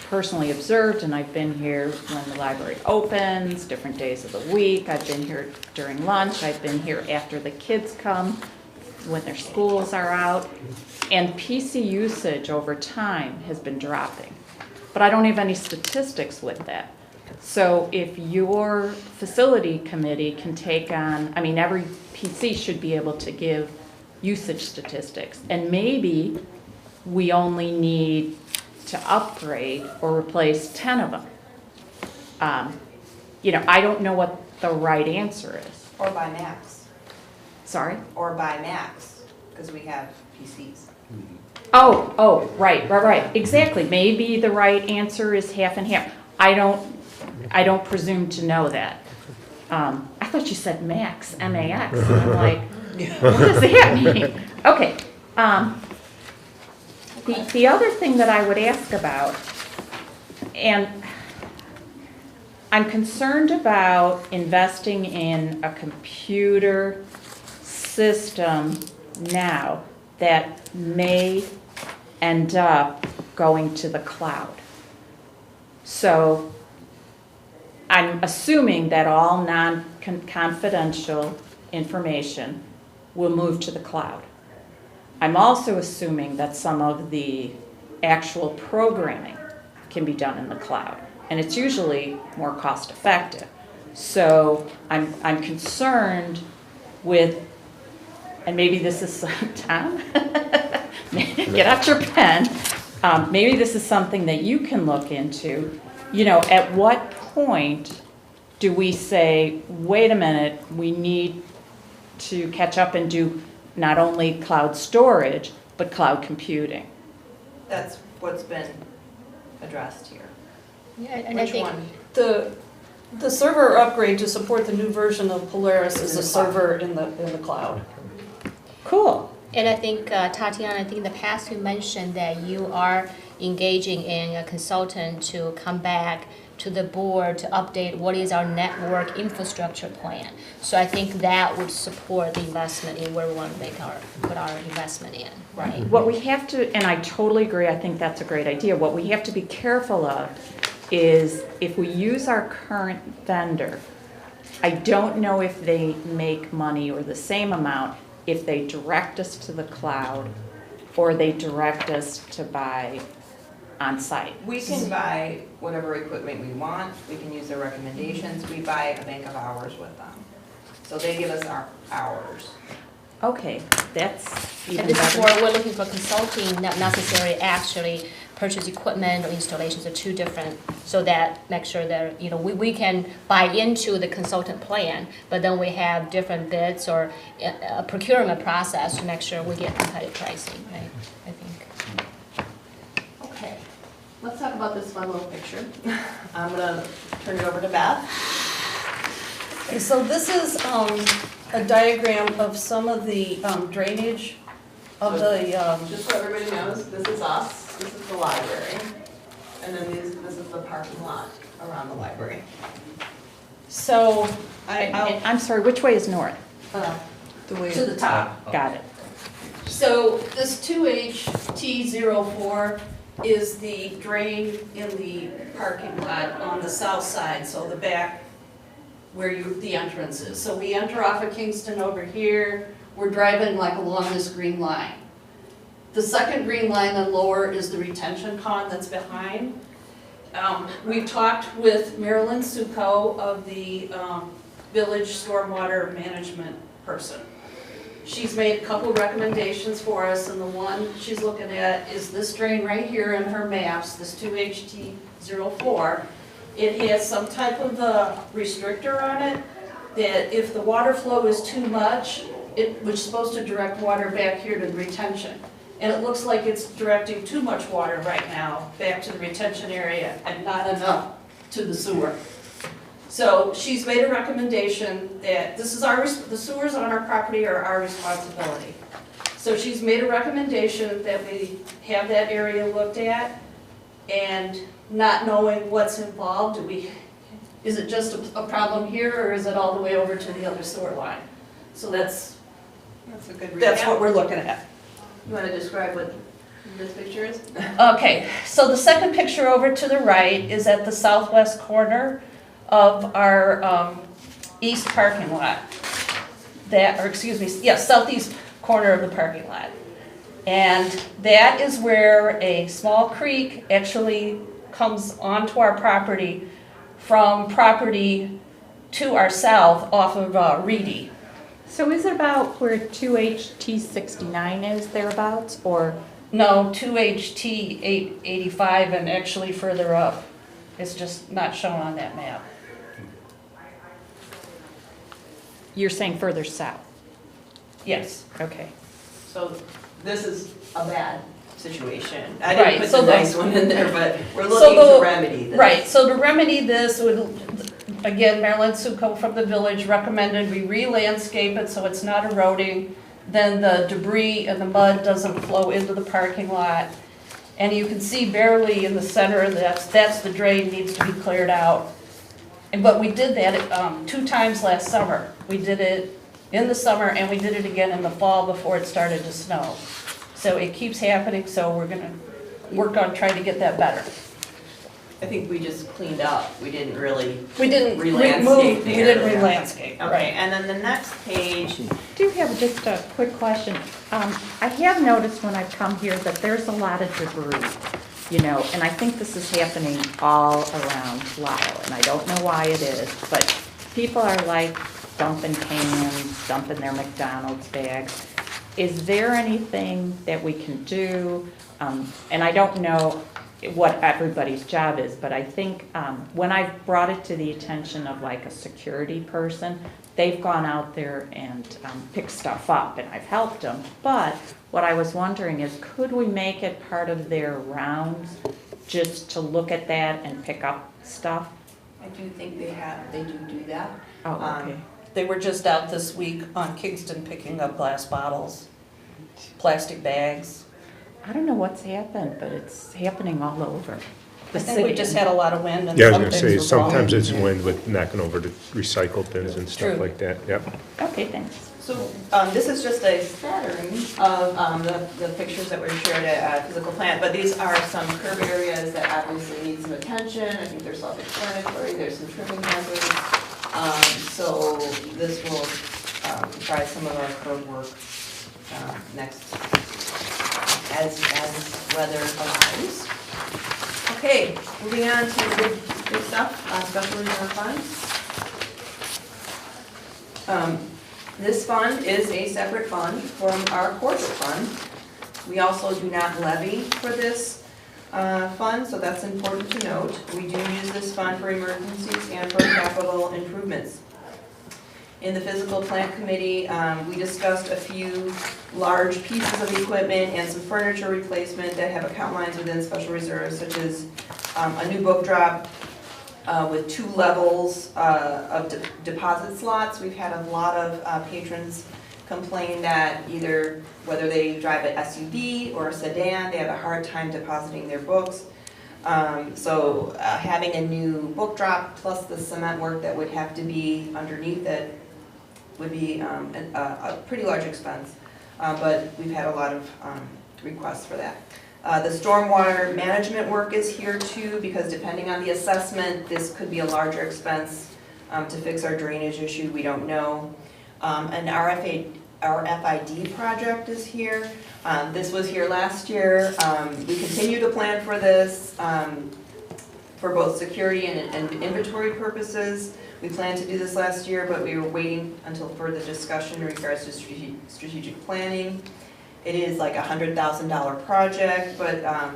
personally observed, and I've been here when the library opens, different days of the week, I've been here during lunch, I've been here after the kids come, when their schools are out, and PC usage over time has been dropping. But I don't have any statistics with that. So if your facility committee can take on, every PC should be able to give usage statistics, and maybe we only need to upgrade or replace 10 of them. I don't know what the right answer is. Or by max, Sorry? or by max, because we have PCs. Oh, right, exactly. Maybe the right answer is half and half. I don't presume to know that. I thought you said max, M-A-X, and I'm like, what does that mean? Okay. The other thing that I would ask about, and I'm concerned about investing in a computer system now that may end up going to the cloud. So I'm assuming that all non-confidential information will move to the cloud. I'm also assuming that some of the actual programming can be done in the cloud, and it's usually more cost effective. So I'm concerned with, and maybe this is, Tom, get out your pen. Maybe this is something that you can look into. At what point do we say, wait a minute, we need to catch up and do not only cloud storage, but cloud computing? That's what's been addressed here. Yeah, and I Which think one? The server upgrade to support the new version of Polaris is a server in the cloud. Cool. And I think, Tatiana, I think in the past you mentioned that you are engaging in a consultant to come back to the board to update what is our network infrastructure plan. So I think that would support the investment in where we want to put our investment in, right? What we have to, and I totally agree, I think that's a great idea. What we have to be careful of is if we use our current vendor, I don't know if they make money or the same amount if they direct us to the cloud or they direct us to buy on site. We can buy whatever equipment we want, we can use their recommendations, we buy a bank of hours with them. So they give us our hours. Okay, that's even And this is better. where we're looking for consulting, not necessarily actually purchase equipment or installations are two different, so that make sure that, we can buy into the consultant plan, but then we have different bids or a procurement process to make sure we get competitive pricing, right? I think. Okay, let's talk about this fun little picture. I'm gonna turn it over to Beth. Okay, so this is a diagram of some of the drainage of the, Just so everybody knows, this is us, this is the library, and then this is the parking lot around the library. so I'm sorry, which way is north? The way To the top. Got it. So this 2HT04 is the drain in the parking lot on the south side, so the back where the entrance is. So we enter off of Kingston over here, we're driving like along this green line. The second green line then lower is the retention pond that's behind. We've talked with Marilyn Succo of the village stormwater management person. She's made a couple recommendations for us, and the one she's looking at is this drain right here in her maps, this 2HT04. It has some type of restrictor on it that if the water flow is too much, it was supposed to direct water back here to the retention. And it looks like it's directing too much water right now back to the retention area and not enough to the sewer. So she's made a recommendation that this is the sewers on our property are our responsibility. So she's made a recommendation that we have that area looked at, and not knowing what's involved, is it just a problem here, or is it all the way over to the other sewer line? So that's a good recap. That's what we're looking at. You want to describe what this picture is? Okay, so the second picture over to the right is at the southwest corner of our east parking lot. Southeast corner of the parking lot. And that is where a small creek actually comes onto our property from property to our south off of Reedy. So is it about where 2HT69 is thereabouts, or? No, 2HT885 and actually further up. It's just not shown on that map. You're saying further south? Yes. Okay. So this is a bad situation. I Right, didn't put so the the- nice one in there, but we're So looking the- to remedy this. Right, so to remedy this, again, Marilyn Succo from the village recommended we re-landscape it so it's not eroding. Then the debris and the mud doesn't flow into the parking lot. And you can see barely in the center, that's the drain, needs to be cleared out. But we did that 2 times last summer. We did it in the summer and we did it again in the fall before it started to snow. So it keeps happening, so we're gonna work on trying to get that better. I think we just cleaned up. We didn't really. We didn't Re-landscape we the didn't area. re-landscape, Okay, right. and then the next page, I do have just a quick question. I have noticed when I've come here that there's a lot of debris, and I think this is happening all around Lisle, and I don't know why it is, but people are like dumping cans, dumping their McDonald's bags. Is there anything that we can do? And I don't know what everybody's job is, but I think when I've brought it to the attention of like a security person, they've gone out there and picked stuff up, and I've helped them. But what I was wondering is, could we make it part of their rounds just to look at that and pick up stuff? I do think they do that. Oh, okay. They were just out this week on Kingston picking up glass bottles, plastic bags. I don't know what's happened, but it's happening all over the I think city. we just had a lot of wind and Yeah, I was some gonna things say, were sometimes falling. it's wind with knocking over the recycled bins and stuff True. like that, yep. Okay, thanks. So this is just a scattering of the pictures that were shared at Physical Plant, but these are some curb areas that obviously need some attention. I think they're self-explanatory, there's some trimming hazards. So this will provide some of our curb work next, as weather allows. Okay, moving on to good stuff, special reserve funds. This fund is a separate fund from our corporate fund. We also do not levy for this fund, so that's important to note. We do use this fund for emergencies and for capital improvements. In the Physical Plant Committee, we discussed a few large pieces of equipment and some furniture replacement that have account lines within special reserves, such as a new book drop with 2 levels of deposit slots. We've had a lot of patrons complain that either whether they drive an SUV or a sedan, they have a hard time depositing their books. So having a new book drop plus the cement work that would have to be underneath it would be a pretty large expense. but we've had a lot of requests for that. The stormwater management work is here too, because depending on the assessment, this could be a larger expense to fix our drainage issue, we don't know. An RFID project is here. This was here last year. We continue to plan for this for both security and inventory purposes. We planned to do this last year, but we were waiting until further discussion in regards to strategic planning. It is like a $100,000 project, but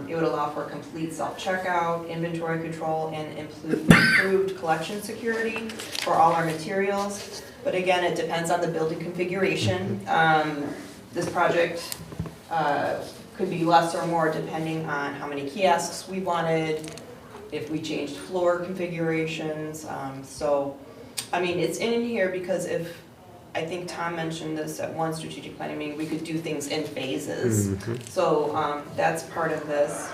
it would allow for complete self-checkout, inventory control, and improved collection security for all our materials. But again, it depends on the building configuration. This project could be less or more depending on how many kiosks we wanted, if we changed floor configurations. So, I mean, it's in here because I think Tom mentioned this at one strategic planning meeting, we could do things in phases. So that's part of this.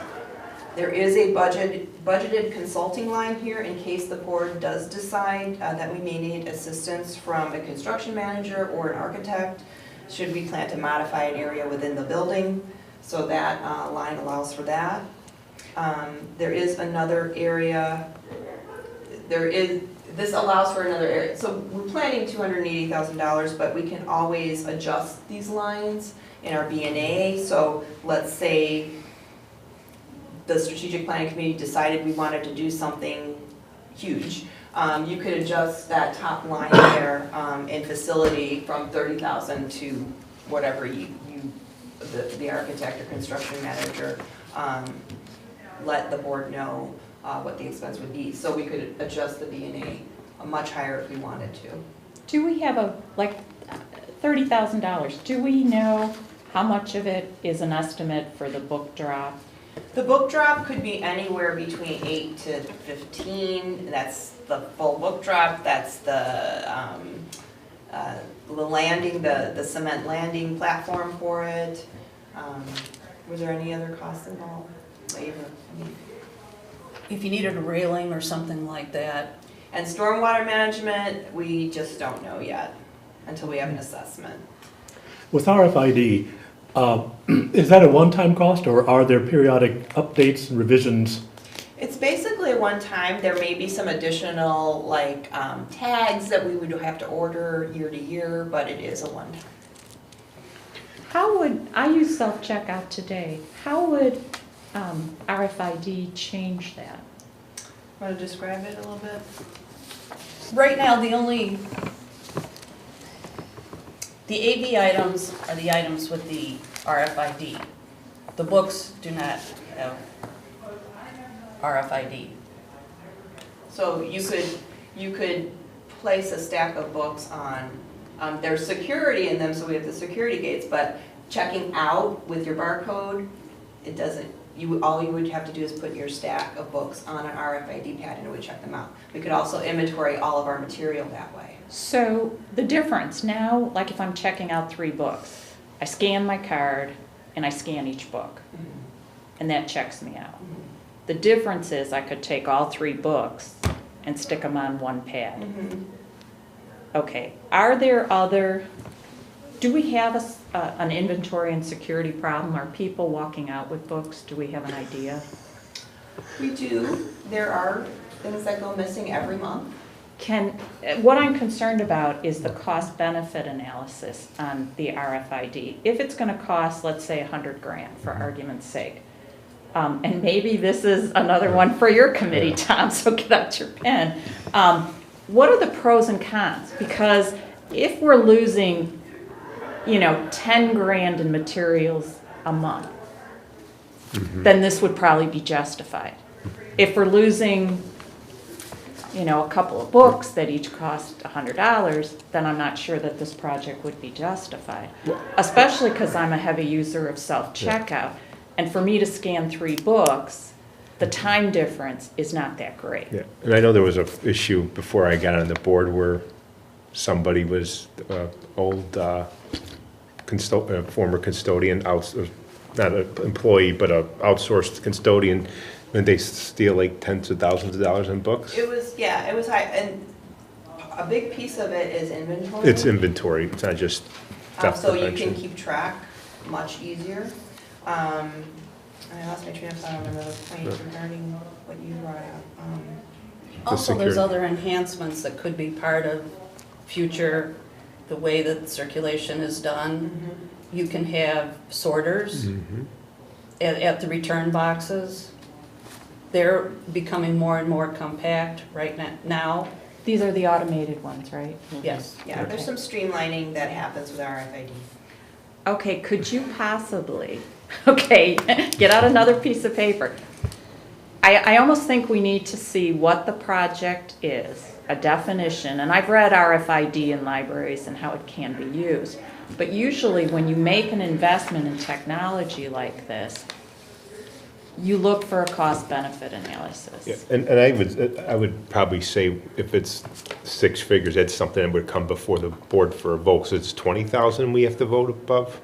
There is a budgeted consulting line here in case the board does decide that we may need assistance from a construction manager or an architect, should we plan to modify an area within the building. So that line allows for that. There is another area, this allows for another area. So we're planning $280,000, but we can always adjust these lines in our B&A. So let's say the strategic planning committee decided we wanted to do something huge. You could adjust that top line there in facility from 30,000 to whatever the architect or construction manager let the board know what the expense would be. So we could adjust the B&A much higher if we wanted to. Do we have like $30,000, do we know how much of it is an estimate for the book drop? The book drop could be anywhere between 8 to 15. That's the full book drop. That's the landing, the cement landing platform for it. Was there any other costs involved? Labor. If you needed a railing or something like that. And stormwater management, we just don't know yet until we have an assessment. With RFID, is that a one-time cost, or are there periodic updates and revisions? It's basically a one-time. There may be some additional like tags that we would have to order year to year, but it is a one-time. How would, I use self-checkout today, how would RFID change that? Want to describe it a little bit? Right now, the AV items are the items with the RFID. The books do not have RFID. So you could place a stack of books on, there's security in them, so we have the security gates, but checking out with your barcode, it doesn't, all you would have to do is put your stack of books on an RFID pad and it would check them out. We could also inventory all of our material that way. So the difference now, like if I'm checking out 3 books, I scan my card and I scan each book, and that checks me out. The difference is I could take all 3 books and stick them on one pad. Okay, are there other, do we have an inventory and security problem? Are people walking out with books? Do we have an idea? We do. There are things that go missing every month. What I'm concerned about is the cost-benefit analysis on the RFID. If it's going to cost, let's say, $100,000 for argument's sake, and maybe this is another one for your committee, Tom, so get out your pen. What are the pros and cons? Because if we're losing, $10,000 in materials a month, then this would probably be justified. If we're losing, a couple of books that each cost $100, then I'm not sure that this project would be justified. Especially because I'm a heavy user of self-checkout. And for me to scan 3 books, the time difference is not that great. Yeah, and I know there was an issue before I got on the board where somebody was old former custodian, not an employee, but an outsourced custodian, and they steal like tens of thousands of dollars in books. It was high, and a big piece of it is inventory. It's inventory. It's not just theft So you prevention. can keep track much easier. And I lost my train of thought on another point regarding what you brought up. Also, there's security. other enhancements that could be part of future, the way that circulation is done. You can have sorters Mhm. at the return boxes. They're becoming more and more compact right now. These are the automated ones, right? Yes. Yeah, there's some streamlining that happens with RFID. Okay, could you possibly, okay, get out another piece of paper. I almost think we need to see what the project is, a definition, and I've read RFID in libraries and how it can be used. But usually when you make an investment in technology like this, you look for a cost-benefit analysis. Yeah, and I would probably say if it's 6 figures, that's something that would come before the board for a vote. So it's 20,000 we have to vote above?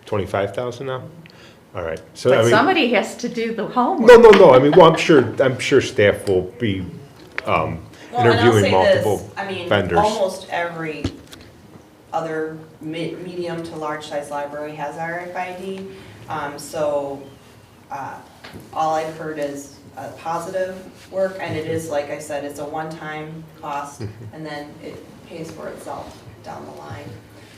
25,000 now? All right. So I But mean, somebody has to do the homework. no. I mean, well, I'm sure staff will be Well, and I'll interviewing say multiple this, I mean, vendors. almost every other medium to large size library has RFID. All I've heard is positive work, and it is, like I said, it's a one-time cost, and then it pays for itself down the line.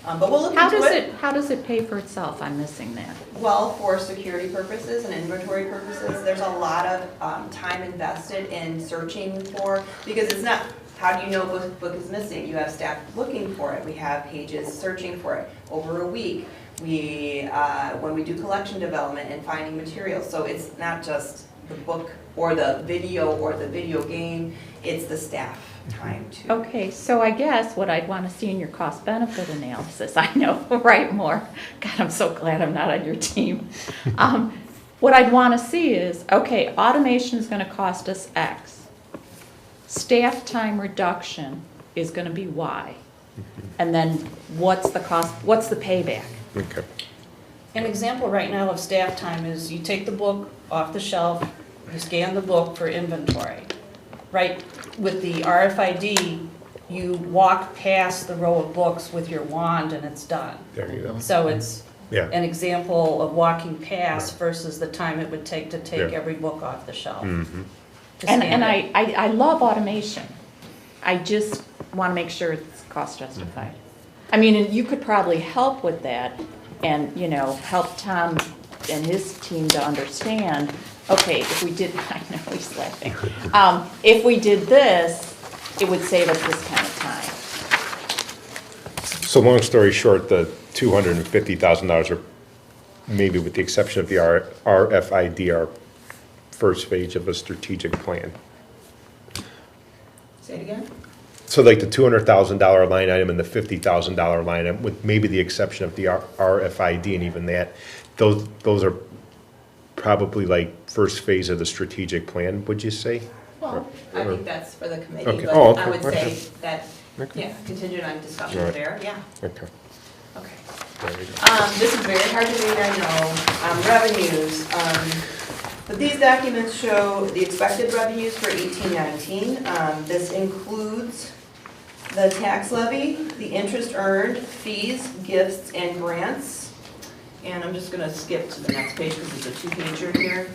But we'll look into it. How does it pay for itself? I'm missing that. Well, for security purposes and inventory purposes, there's a lot of time invested in searching for, because it's not, how do you know what book is missing? You have staff looking for it. We have pages searching for it over a week. When we do collection development and finding materials, so it's not just the book or the video game, it's the staff time too. Okay, so I guess what I'd want to see in your cost-benefit analysis, I know, right, more. God, I'm so glad I'm not on your team. What I'd want to see is, okay, automation is going to cost us X. Staff time reduction is going to be Y. And then what's the cost, what's the payback? Okay. An example right now of staff time is you take the book off the shelf, you scan the book for inventory. Right, with the RFID, you walk past the row of books with your wand and it's done. There you go. So it's Yeah. an example of walking past versus the time it would take to take Yeah. every book off the shelf. Mhm. to And scan it. I love automation. I just want to make sure it's cost justified. I mean, and you could probably help with that and, help Tom and his team to understand, okay, if we did, I know he's laughing. If we did this, it would save us this kind of time. So long story short, the $250,000 are, maybe with the exception of the RFID, are first phase of a strategic plan. Say it again? So like the $200,000 line item and the $50,000 line item, with maybe the exception of the RFID and even that, those are probably like first phase of the strategic plan, would you say? Well, I think that's for the committee, Okay. but Oh, okay. I would Okay. say that, Okay. yeah, contingent on discussion Right. there, yeah, Okay. okay. There you go. This is very hard to read, I know. Revenues, but these documents show the expected revenues for 18-19. This includes the tax levy, the interest earned, fees, gifts, and grants. And I'm just gonna skip to the next page because it's a 2-pager here.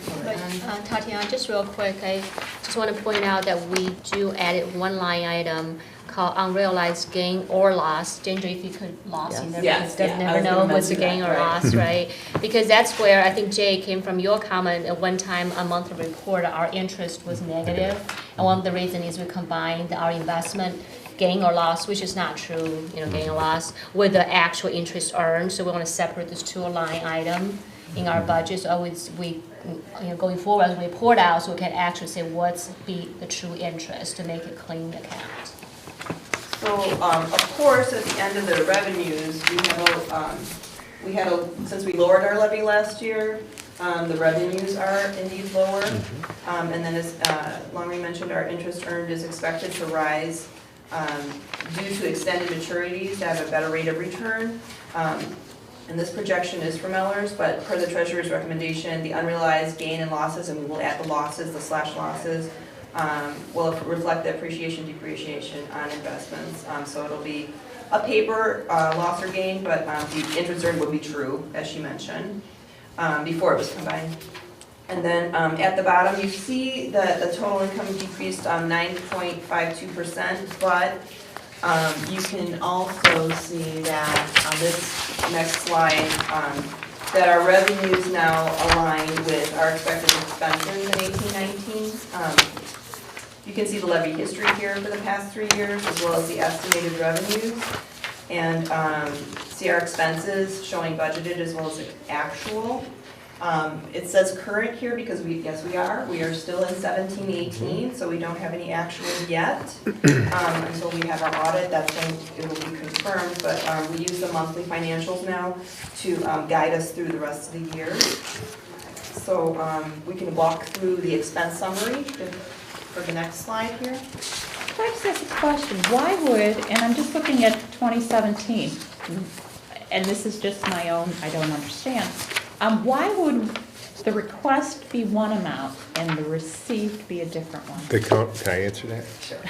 Tatiana, just real quick, I just want to point out that we do added one line item called unrealized gain or loss. Ginger, if you could loss in there, Yes, because yeah, I never was know gonna what's the mention gain that, or right. loss, right? Because that's where I think Jay came from your comment at one time, a monthly report, our interest was negative. And one of the reasons is we combined our investment gain or loss, which is not true, gain or loss, with the actual interest earned. So we want to separate these two line item in our budget. So always going forward, as we report out, so we can actually say what's the true interest to make a clean account. So, of course, at the end of the revenues, since we lowered our levy last year, the revenues are indeed lower. And then as Longry mentioned, our interest earned is expected to rise due to extended maturities that have a better rate of return. And this projection is from Mellers, but per the treasurer's recommendation, the unrealized gain and losses, and we will add the losses, the slash losses, will reflect the appreciation depreciation on investments. So it'll be a paper loss or gain, but the interest earned would be true, as she mentioned, before it was combined. And then at the bottom, you see that the total income decreased 9.52%, but you can also see that on this next slide, that our revenues now align with our expected expenses in 1819. You can see the levy history here for the past 3 years, as well as the estimated revenues. And see our expenses showing budgeted as well as actual. It says current here because yes, we are still in 17-18, so we don't have any actual yet. Until we have our audit, that's when it will be confirmed, but we use the monthly financials now to guide us through the rest of the year. So we can walk through the expense summary for the next slide here. Can I just ask a question? Why would, and I'm just looking at 2017, and this is just my own, I don't understand. Why would the request be one amount and the received be a different one? Can I answer that? Sure.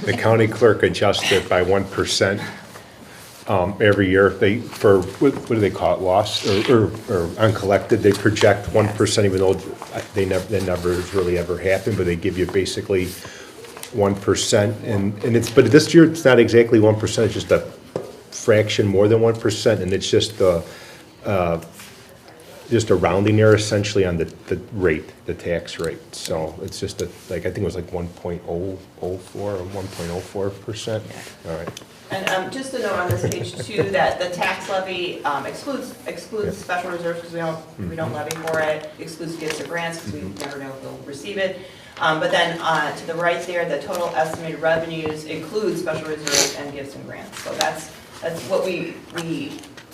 The county clerk adjusts it by 1% every year. What do they call it, loss or uncollected? They project 1%, even though that never has really ever happened, but they give you basically 1%. But this year it's not exactly 1%, it's just a fraction more than 1%, and it's just a rounding error essentially on the rate, the tax rate. So it's just I think it was like 1.004 or 1.04%. All right. And just to note on this page too, that the tax levy excludes special reserves because we don't levy for it, excludes gifts or grants because we never know if they'll receive it. But then to the right there, the total estimated revenues include special reserves and gifts and grants. So that's what we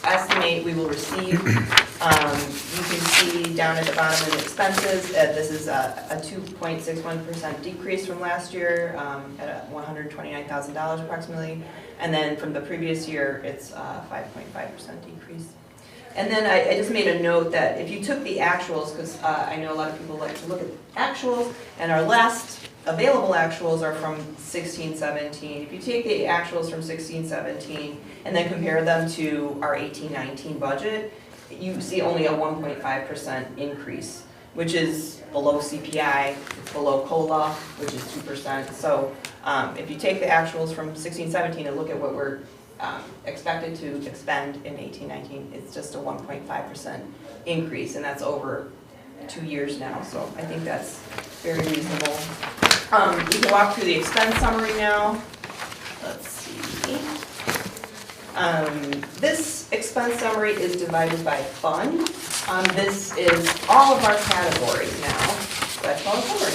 estimate we will receive. You can see down at the bottom of the expenses, this is a 2.61% decrease from last year at $129,000 approximately. And then from the previous year, it's a 5.5% decrease. And then I just made a note that if you took the actuals, because I know a lot of people like to look at actuals, and our last available actuals are from 16-17. If you take the actuals from 16-17 and then compare them to our 18-19 budget, you see only a 1.5% increase, which is below CPI, it's below COLA, which is 2%. So if you take the actuals from 16-17 and look at what we're expected to expend in 18-19, it's just a 1.5% increase, and that's over 2 years now, so I think that's very reasonable. We can walk through the expense summary now. Let's see. This expense summary is divided by fund. This is all of our categories now. That's all covered.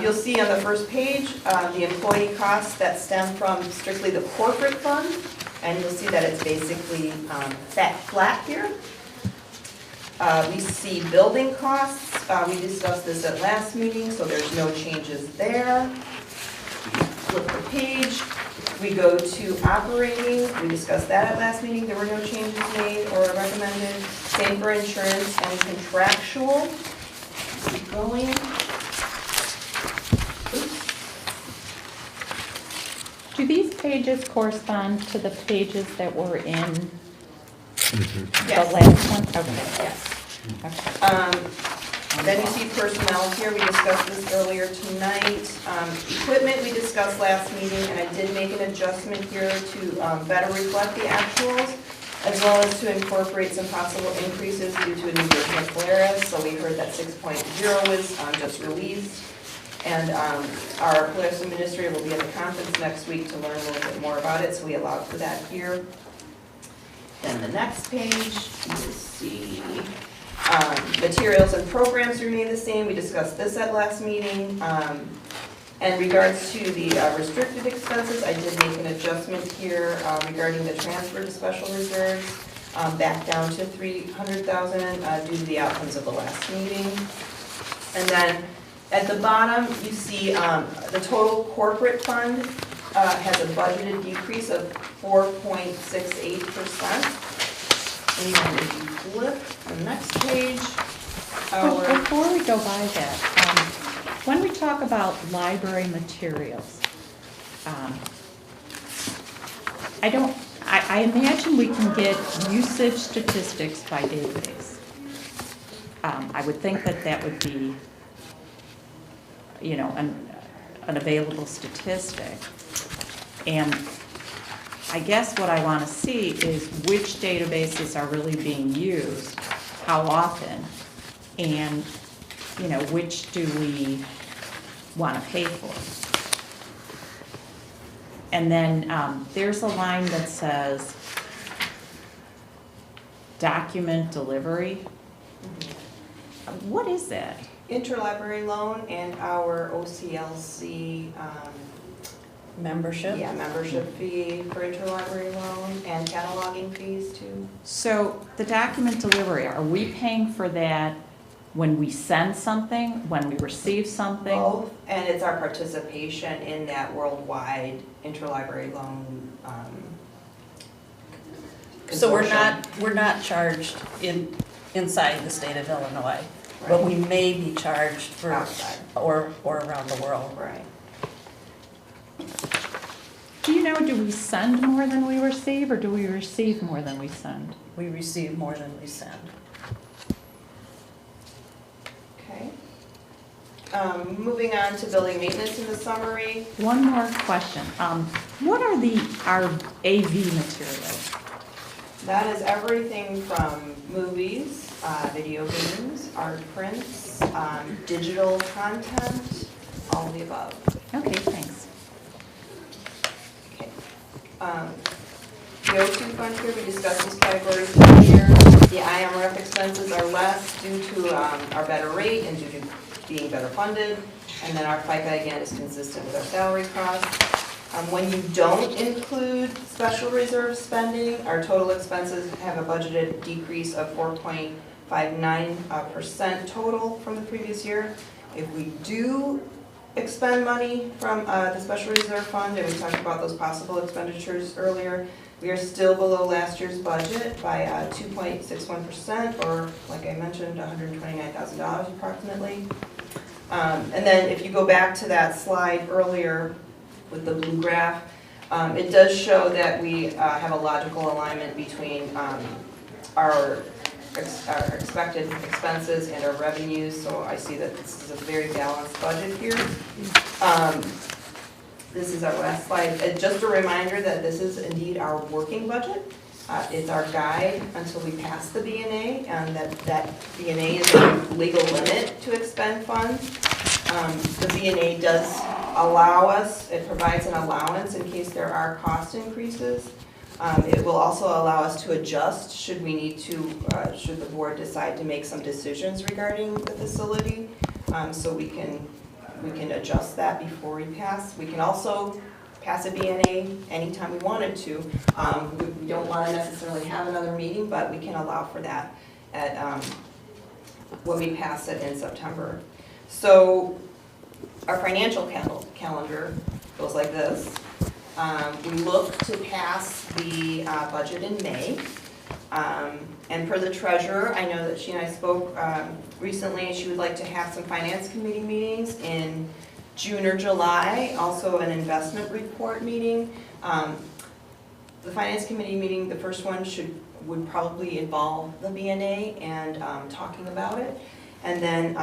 You'll see on the first page the employee costs that stem from strictly the corporate fund, and you'll see that it's basically flat here. We see building costs. We discussed this at last meeting, so there's no changes there. Flip the page. We go to operating. We discussed that at last meeting. There were no changes made or recommended. Same for insurance and contractual. Keep going. Oops. Do these pages correspond to the pages that were in Yes. the last one? Okay. Yes. Okay. Then you see personnel here, we discussed this earlier tonight. Equipment we discussed last meeting, and I did make an adjustment here to better reflect the actuals, as well as to incorporate some possible increases due to a new version of Polaris. So we heard that 6.0 was just released. And our Polaris administrator will be at the conference next week to learn a little bit more about it, so we allowed for that here. Then the next page, you will see materials and programs remain the same. We discussed this at last meeting. In regards to the restricted expenses, I did make an adjustment here regarding the transfer to special reserves, back down to $300,000 due to the outcomes of the last meeting. And then at the bottom, you see the total corporate fund has a budgeted decrease of 4.68%. And if you flip the next page, Before we go by that, when we talk about library materials, I imagine we can get usage statistics by database. I would think that that would be, you know, an available statistic. And I guess what I want to see is which databases are really being used, how often, and, you know, which do we want to pay for. And then there's a line that says document delivery. What is that? Interlibrary loan and our OCLC, Membership? yeah, membership fee for interlibrary loan and cataloging fees too. So the document delivery, are we paying for that when we send something, when we receive something? Both, and it's our participation in that worldwide interlibrary loan. So consortium. we're not charged inside the state of Illinois, but we may be charged for, Outside. or around the world. Right. Do you know, do we send more than we receive, or do we receive more than we send? We receive more than we send. Okay. Moving on to building maintenance in the summary. One more question. What are our AV materials? That is everything from movies, video games, art prints, digital content, all of the above. Okay, thanks. Okay. The O2 fund here, we discussed these categories earlier. The IMRF expenses are less due to our better rate and due to being better funded. And then our FICA, again, is consistent with our salary costs. When you don't include special reserve spending, our total expenses have a budgeted decrease of 4.59% total from the previous year. If we do expend money from the special reserve fund, and we talked about those possible expenditures earlier, we are still below last year's budget by 2.61%, or like I mentioned, $129,000 approximately. And then if you go back to that slide earlier with the blue graph, it does show that we have a logical alignment between our expected expenses and our revenues, so I see that this is a very balanced budget here. This is our last slide. Just a reminder that this is indeed our working budget. It's our guide until we pass the B&A, and that B&A is a legal limit to expend funds. The B&A does allow us, it provides an allowance in case there are cost increases. It will also allow us to adjust should we need to, should the board decide to make some decisions regarding the facility. So we can adjust that before we pass. We can also pass a B&A anytime we wanted to. We don't want to necessarily have another meeting, but we can allow for that at when we pass it in September. So our financial calendar goes like this. We look to pass the budget in May. And per the treasurer, I know that she and I spoke recently, and she would like to have some finance committee meetings in June or July, also an investment report meeting. The finance committee meeting, the first one would probably involve the B&A and talking about it. And then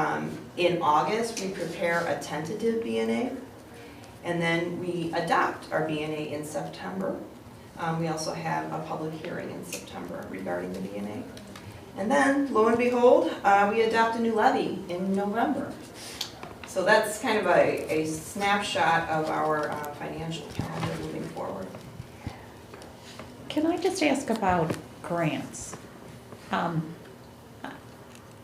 in August, we prepare a tentative B&A. And then we adopt our B&A in September. We also have a public hearing in September regarding the B&A. And then, lo and behold, we adopt a new levy in November. So that's kind of a snapshot of our financial calendar moving forward. Can I just ask about grants?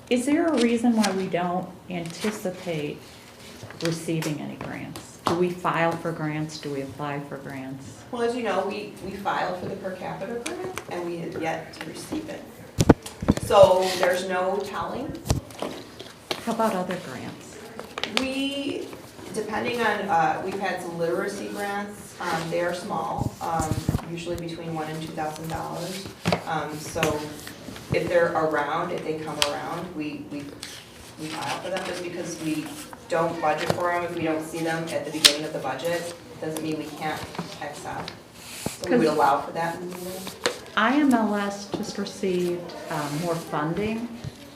Is there a reason why we don't anticipate receiving any grants? Do we file for grants? Do we apply for grants? Well, as you know, we filed for the per capita grant, and we have yet to receive it. So there's no telling. How about other grants? We, depending on, we've had some literacy grants. They are small, usually between $1,000 and $2,000. So if they're around, if they come around, we file for them. Just because we don't budget for them, if we don't see them at the beginning of the budget, doesn't mean we can't accept. So we would allow for that in the meeting? IMLS just received more funding,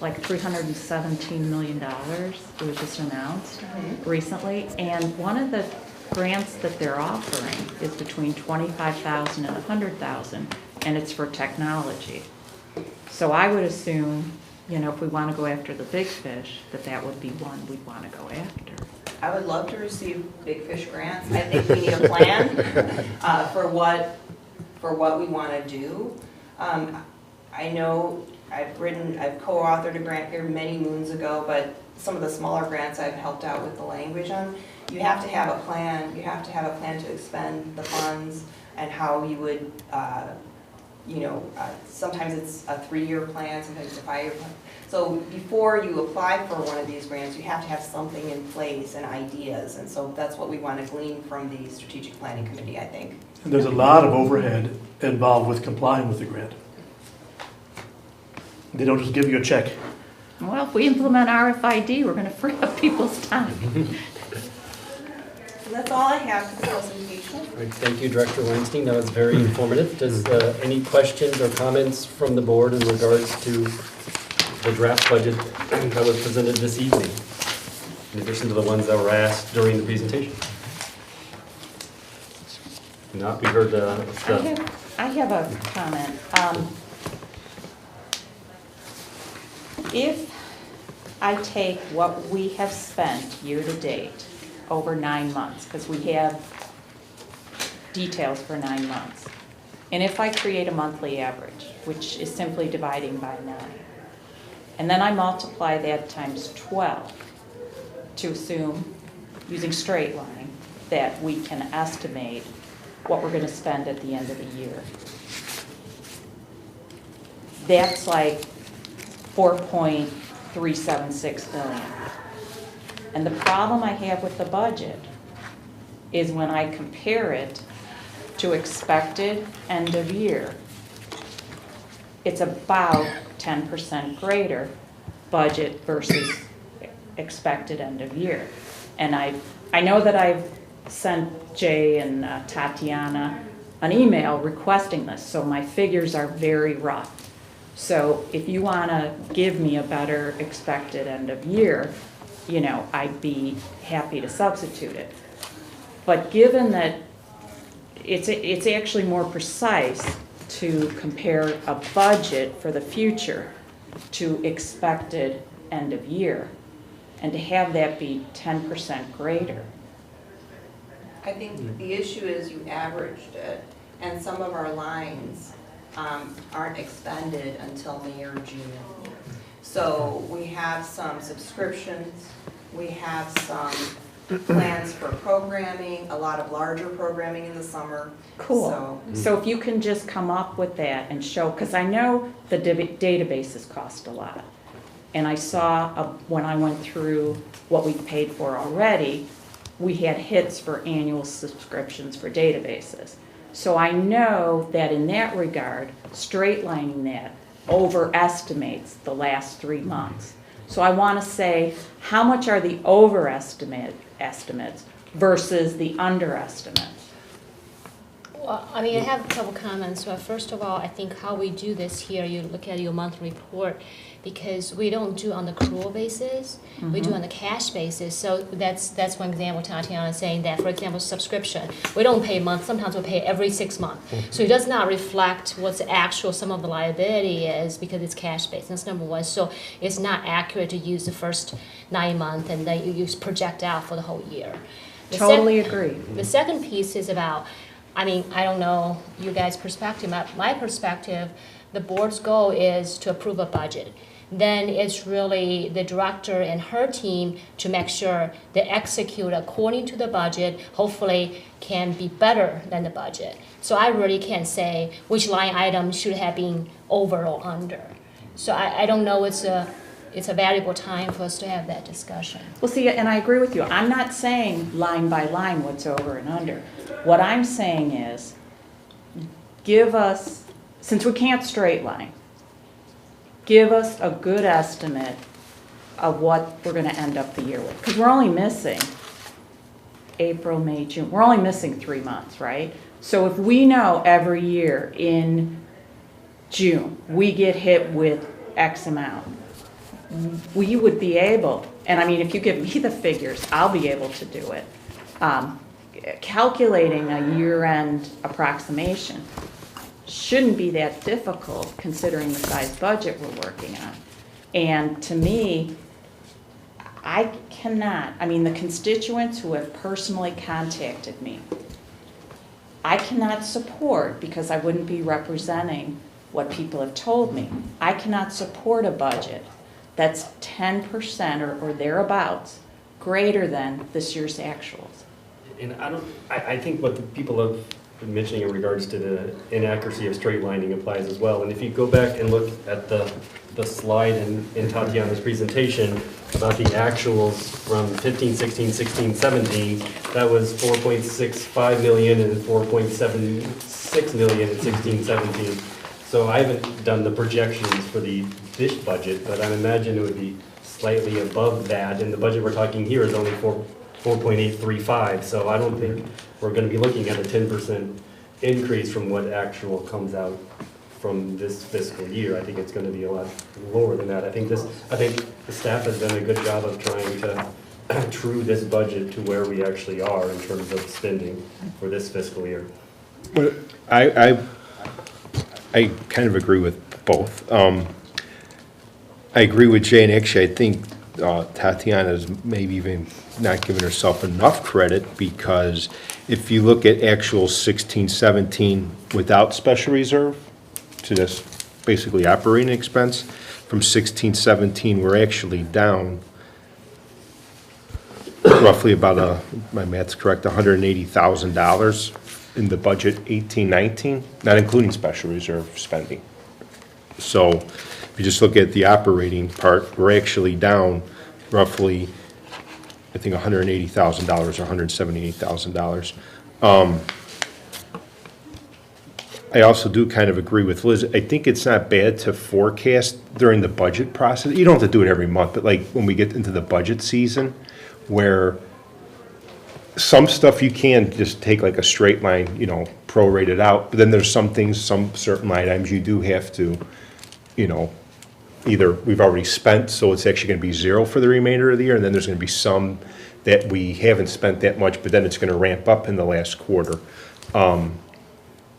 like $317 million. It was just announced recently. And one of the grants that they're offering is between $25,000 and $100,000, and it's for technology. So I would assume, you know, if we want to go after the big fish, that would be one we'd want to go after. I would love to receive big fish grants. I think we need a plan for what we want to do. I know I've co-authored a grant here many moons ago, but some of the smaller grants I've helped out with the language on. You have to have a plan. You have to have a plan to expend the funds and how you would, sometimes it's a 3-year plan, sometimes it's a 5-year plan. So before you apply for one of these grants, you have to have something in place and ideas. And so that's what we want to glean from the Strategic Planning Committee, I think. And there's a lot of overhead involved with complying with the grant. They don't just give you a check. Well, if we implement RFID, we're going to free up people's time. So that's all I have for the presentation. Great, thank you, Director Weinstein. That was very informative. Does any questions or comments from the board in regards to the draft budget that was presented this evening, in addition to the ones that were asked during the presentation? If not, we heard I have a comment. If I take what we have spent year to date over 9 months, because we have details for 9 months, and if I create a monthly average, which is simply dividing by 9, and then I multiply that times 12 to assume, using straight line, that we can estimate what we're going to spend at the end of the year. That's like $4.376 billion. And the problem I have with the budget is when I compare it to expected end of year, it's about 10% greater budget versus expected end of year. And I know that I've sent Jay and Tatiana an email requesting this, so my figures are very rough. So if you want to give me a better expected end of year, you know, I'd be happy to substitute it. But given that it's actually more precise to compare a budget for the future to expected end of year, and to have that be 10% greater. I think the issue is you averaged it, and some of our lines aren't expended until May or June. So we have some subscriptions, we have some plans for programming, a lot of larger programming in the summer. Cool. So if you can just come up with that and show, because I know the databases cost a lot. And I saw when I went through what we paid for already, we had hits for annual subscriptions for databases. So I know that in that regard, straight lining that overestimates the last 3 months. So I want to say, how much are the estimates versus the underestimates? Well, I mean, I have a couple comments. Well, first of all, I think how we do this here, you look at your monthly report, because we don't do on the accrual basis, we do on the cash basis. So that's one example. Tatiana is saying that, for example, subscription, we don't pay a month, sometimes we pay every 6 months. So it does not reflect what's the actual sum of the liability is, because it's cash based. That's number one. So it's not accurate to use the first 9 months and then you project out for the whole year. Totally agree. The second piece is about, I mean, I don't know you guys' perspective. My perspective, the board's goal is to approve a budget. Then it's really the director and her team to make sure they execute according to the budget, hopefully can be better than the budget. So I really can't say which line item should have been over or under. So I don't know, it's a valuable time for us to have that discussion. Well, see, and I agree with you. I'm not saying line by line what's over and under. What I'm saying is, give us, since we can't straight line, give us a good estimate of what we're going to end up the year with. Because we're only missing April, May, June. We're only missing 3 months, right? So if we know every year in June, we get hit with X amount, we would be able, and I mean, if you give me the figures, I'll be able to do it. Calculating a year-end approximation shouldn't be that difficult considering the size budget we're working on. And to me, I cannot, I mean, the constituents who have personally contacted me, I cannot support, because I wouldn't be representing what people have told me, I cannot support a budget that's 10% or thereabouts greater than this year's actuals. And I think what the people have been mentioning in regards to the inaccuracy of straight lining applies as well. And if you go back and look at the slide in Tatiana's presentation about the actuals from 15, 16, 16, 17, that was 4.65 million and 4.76 million in 16, 17. So I haven't done the projections for this budget, but I imagine it would be slightly above that. And the budget we're talking here is only 4.835. So I don't think we're going to be looking at a 10% increase from what actual comes out from this fiscal year. I think it's going to be a lot lower than that. I think the staff has done a good job of trying to true this budget to where we actually are in terms of spending for this fiscal year. But I kind of agree with both. I agree with Jay, and actually I think Tatiana's maybe even not giving herself enough credit, because if you look at actual 16, 17 without special reserve to this basically operating expense, from 16, 17 we're actually down roughly about my math's correct, $180,000 in the budget 18, 19, not including special reserve spending. So if you just look at the operating part, we're actually down roughly, I think, $180,000 or $178,000. I also do kind of agree with Liz. I think it's not bad to forecast during the budget process. You don't have to do it every month, but like when we get into the budget season, where some stuff you can just take like a straight line, you know, prorate it out. But then there's some things, some certain line items you do have to, you know, either we've already spent, so it's actually going to be zero for the remainder of the year, and then there's going to be some that we haven't spent that much, but then it's going to ramp up in the last quarter.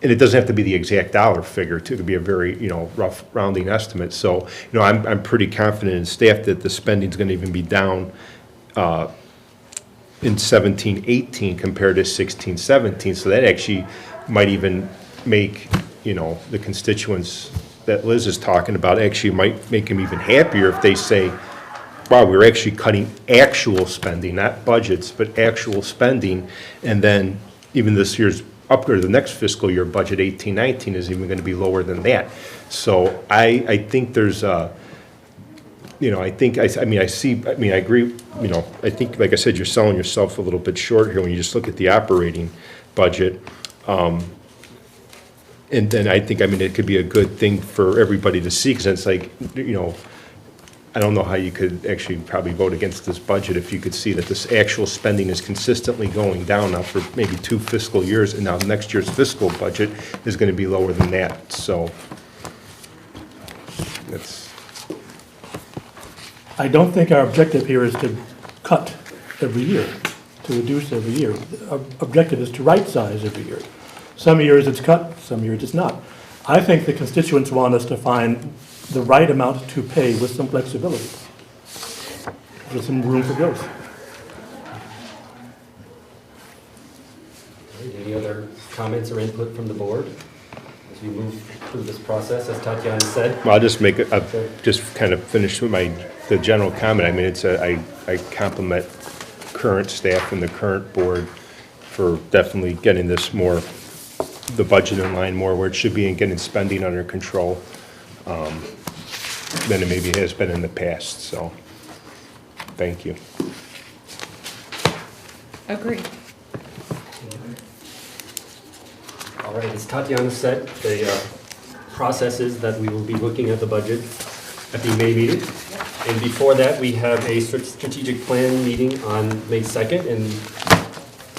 And it doesn't have to be the exact dollar figure, too. It could be a very, you know, rough rounding estimate. So, you know, I'm pretty confident in staff that the spending's going to even be down in 17, 18 compared to 16, 17. So that actually might even make, you know, the constituents that Liz is talking about actually might make them even happier if they say, wow, we're actually cutting actual spending, not budgets, but actual spending. And then even this year's up to the next fiscal year budget, 18, 19, is even going to be lower than that. So I think there's you know, I agree, you know, I think, like I said, you're selling yourself a little bit short here when you just look at the operating budget. And then I think, I mean, it could be a good thing for everybody to see, because it's like, you know, I don't know how you could actually probably vote against this budget if you could see that this actual spending is consistently going down now for maybe 2 fiscal years, and now next year's fiscal budget is going to be lower than that. So that's. I don't think our objective here is to cut every year, to reduce every year. Our objective is to right-size every year. Some years it's cut, some years it's not. I think the constituents want us to find the right amount to pay with some flexibility, with some room for growth. Any other comments or input from the board as we move through this process, as Tatiana said? Well, I'll just just kind of finish with the general comment. I mean, I compliment current staff and the current board for definitely getting this more, the budget in line more where it should be, and getting spending under control than it maybe has been in the past. So, thank you. Agreed. All right, as Tatiana said, the process is that we will be looking at the budget at the May meeting. And before that, we have a strategic plan meeting on May 2nd. And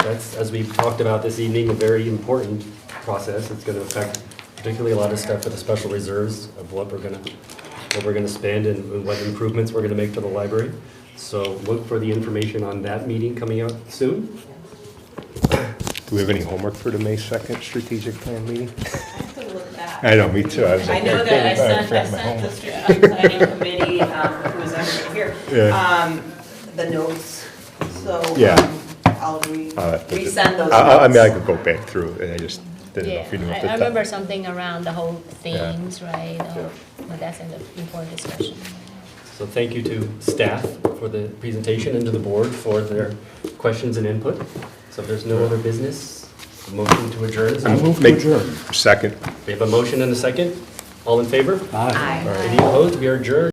That's, as we've talked about this evening, a very important process. It's going to affect particularly a lot of stuff for the special reserves of what we're going to spend and what improvements we're going to make to the library. So look for the information on that meeting coming out soon. Do we have any homework for the May 2nd strategic plan meeting? I have to look back. I know, me too. I was I like, know okay, that I forgot my sent the homework. strategic planning committee, who's everybody here, Yeah. the notes, so Yeah. I'll I'll have to- resend those I mean, I notes. could go back through it, and I just didn't know Yeah, if you knew I at the I time. remember something around the whole themes, right? Yeah. But that's an important discussion. So thank you to staff for the presentation and to the board for their questions and input. So if there's no other business, a motion to adjourn. I move to Make- adjourn. Second. We have a motion and a second. All in favor? Aye. Any opposed? We are adjourned.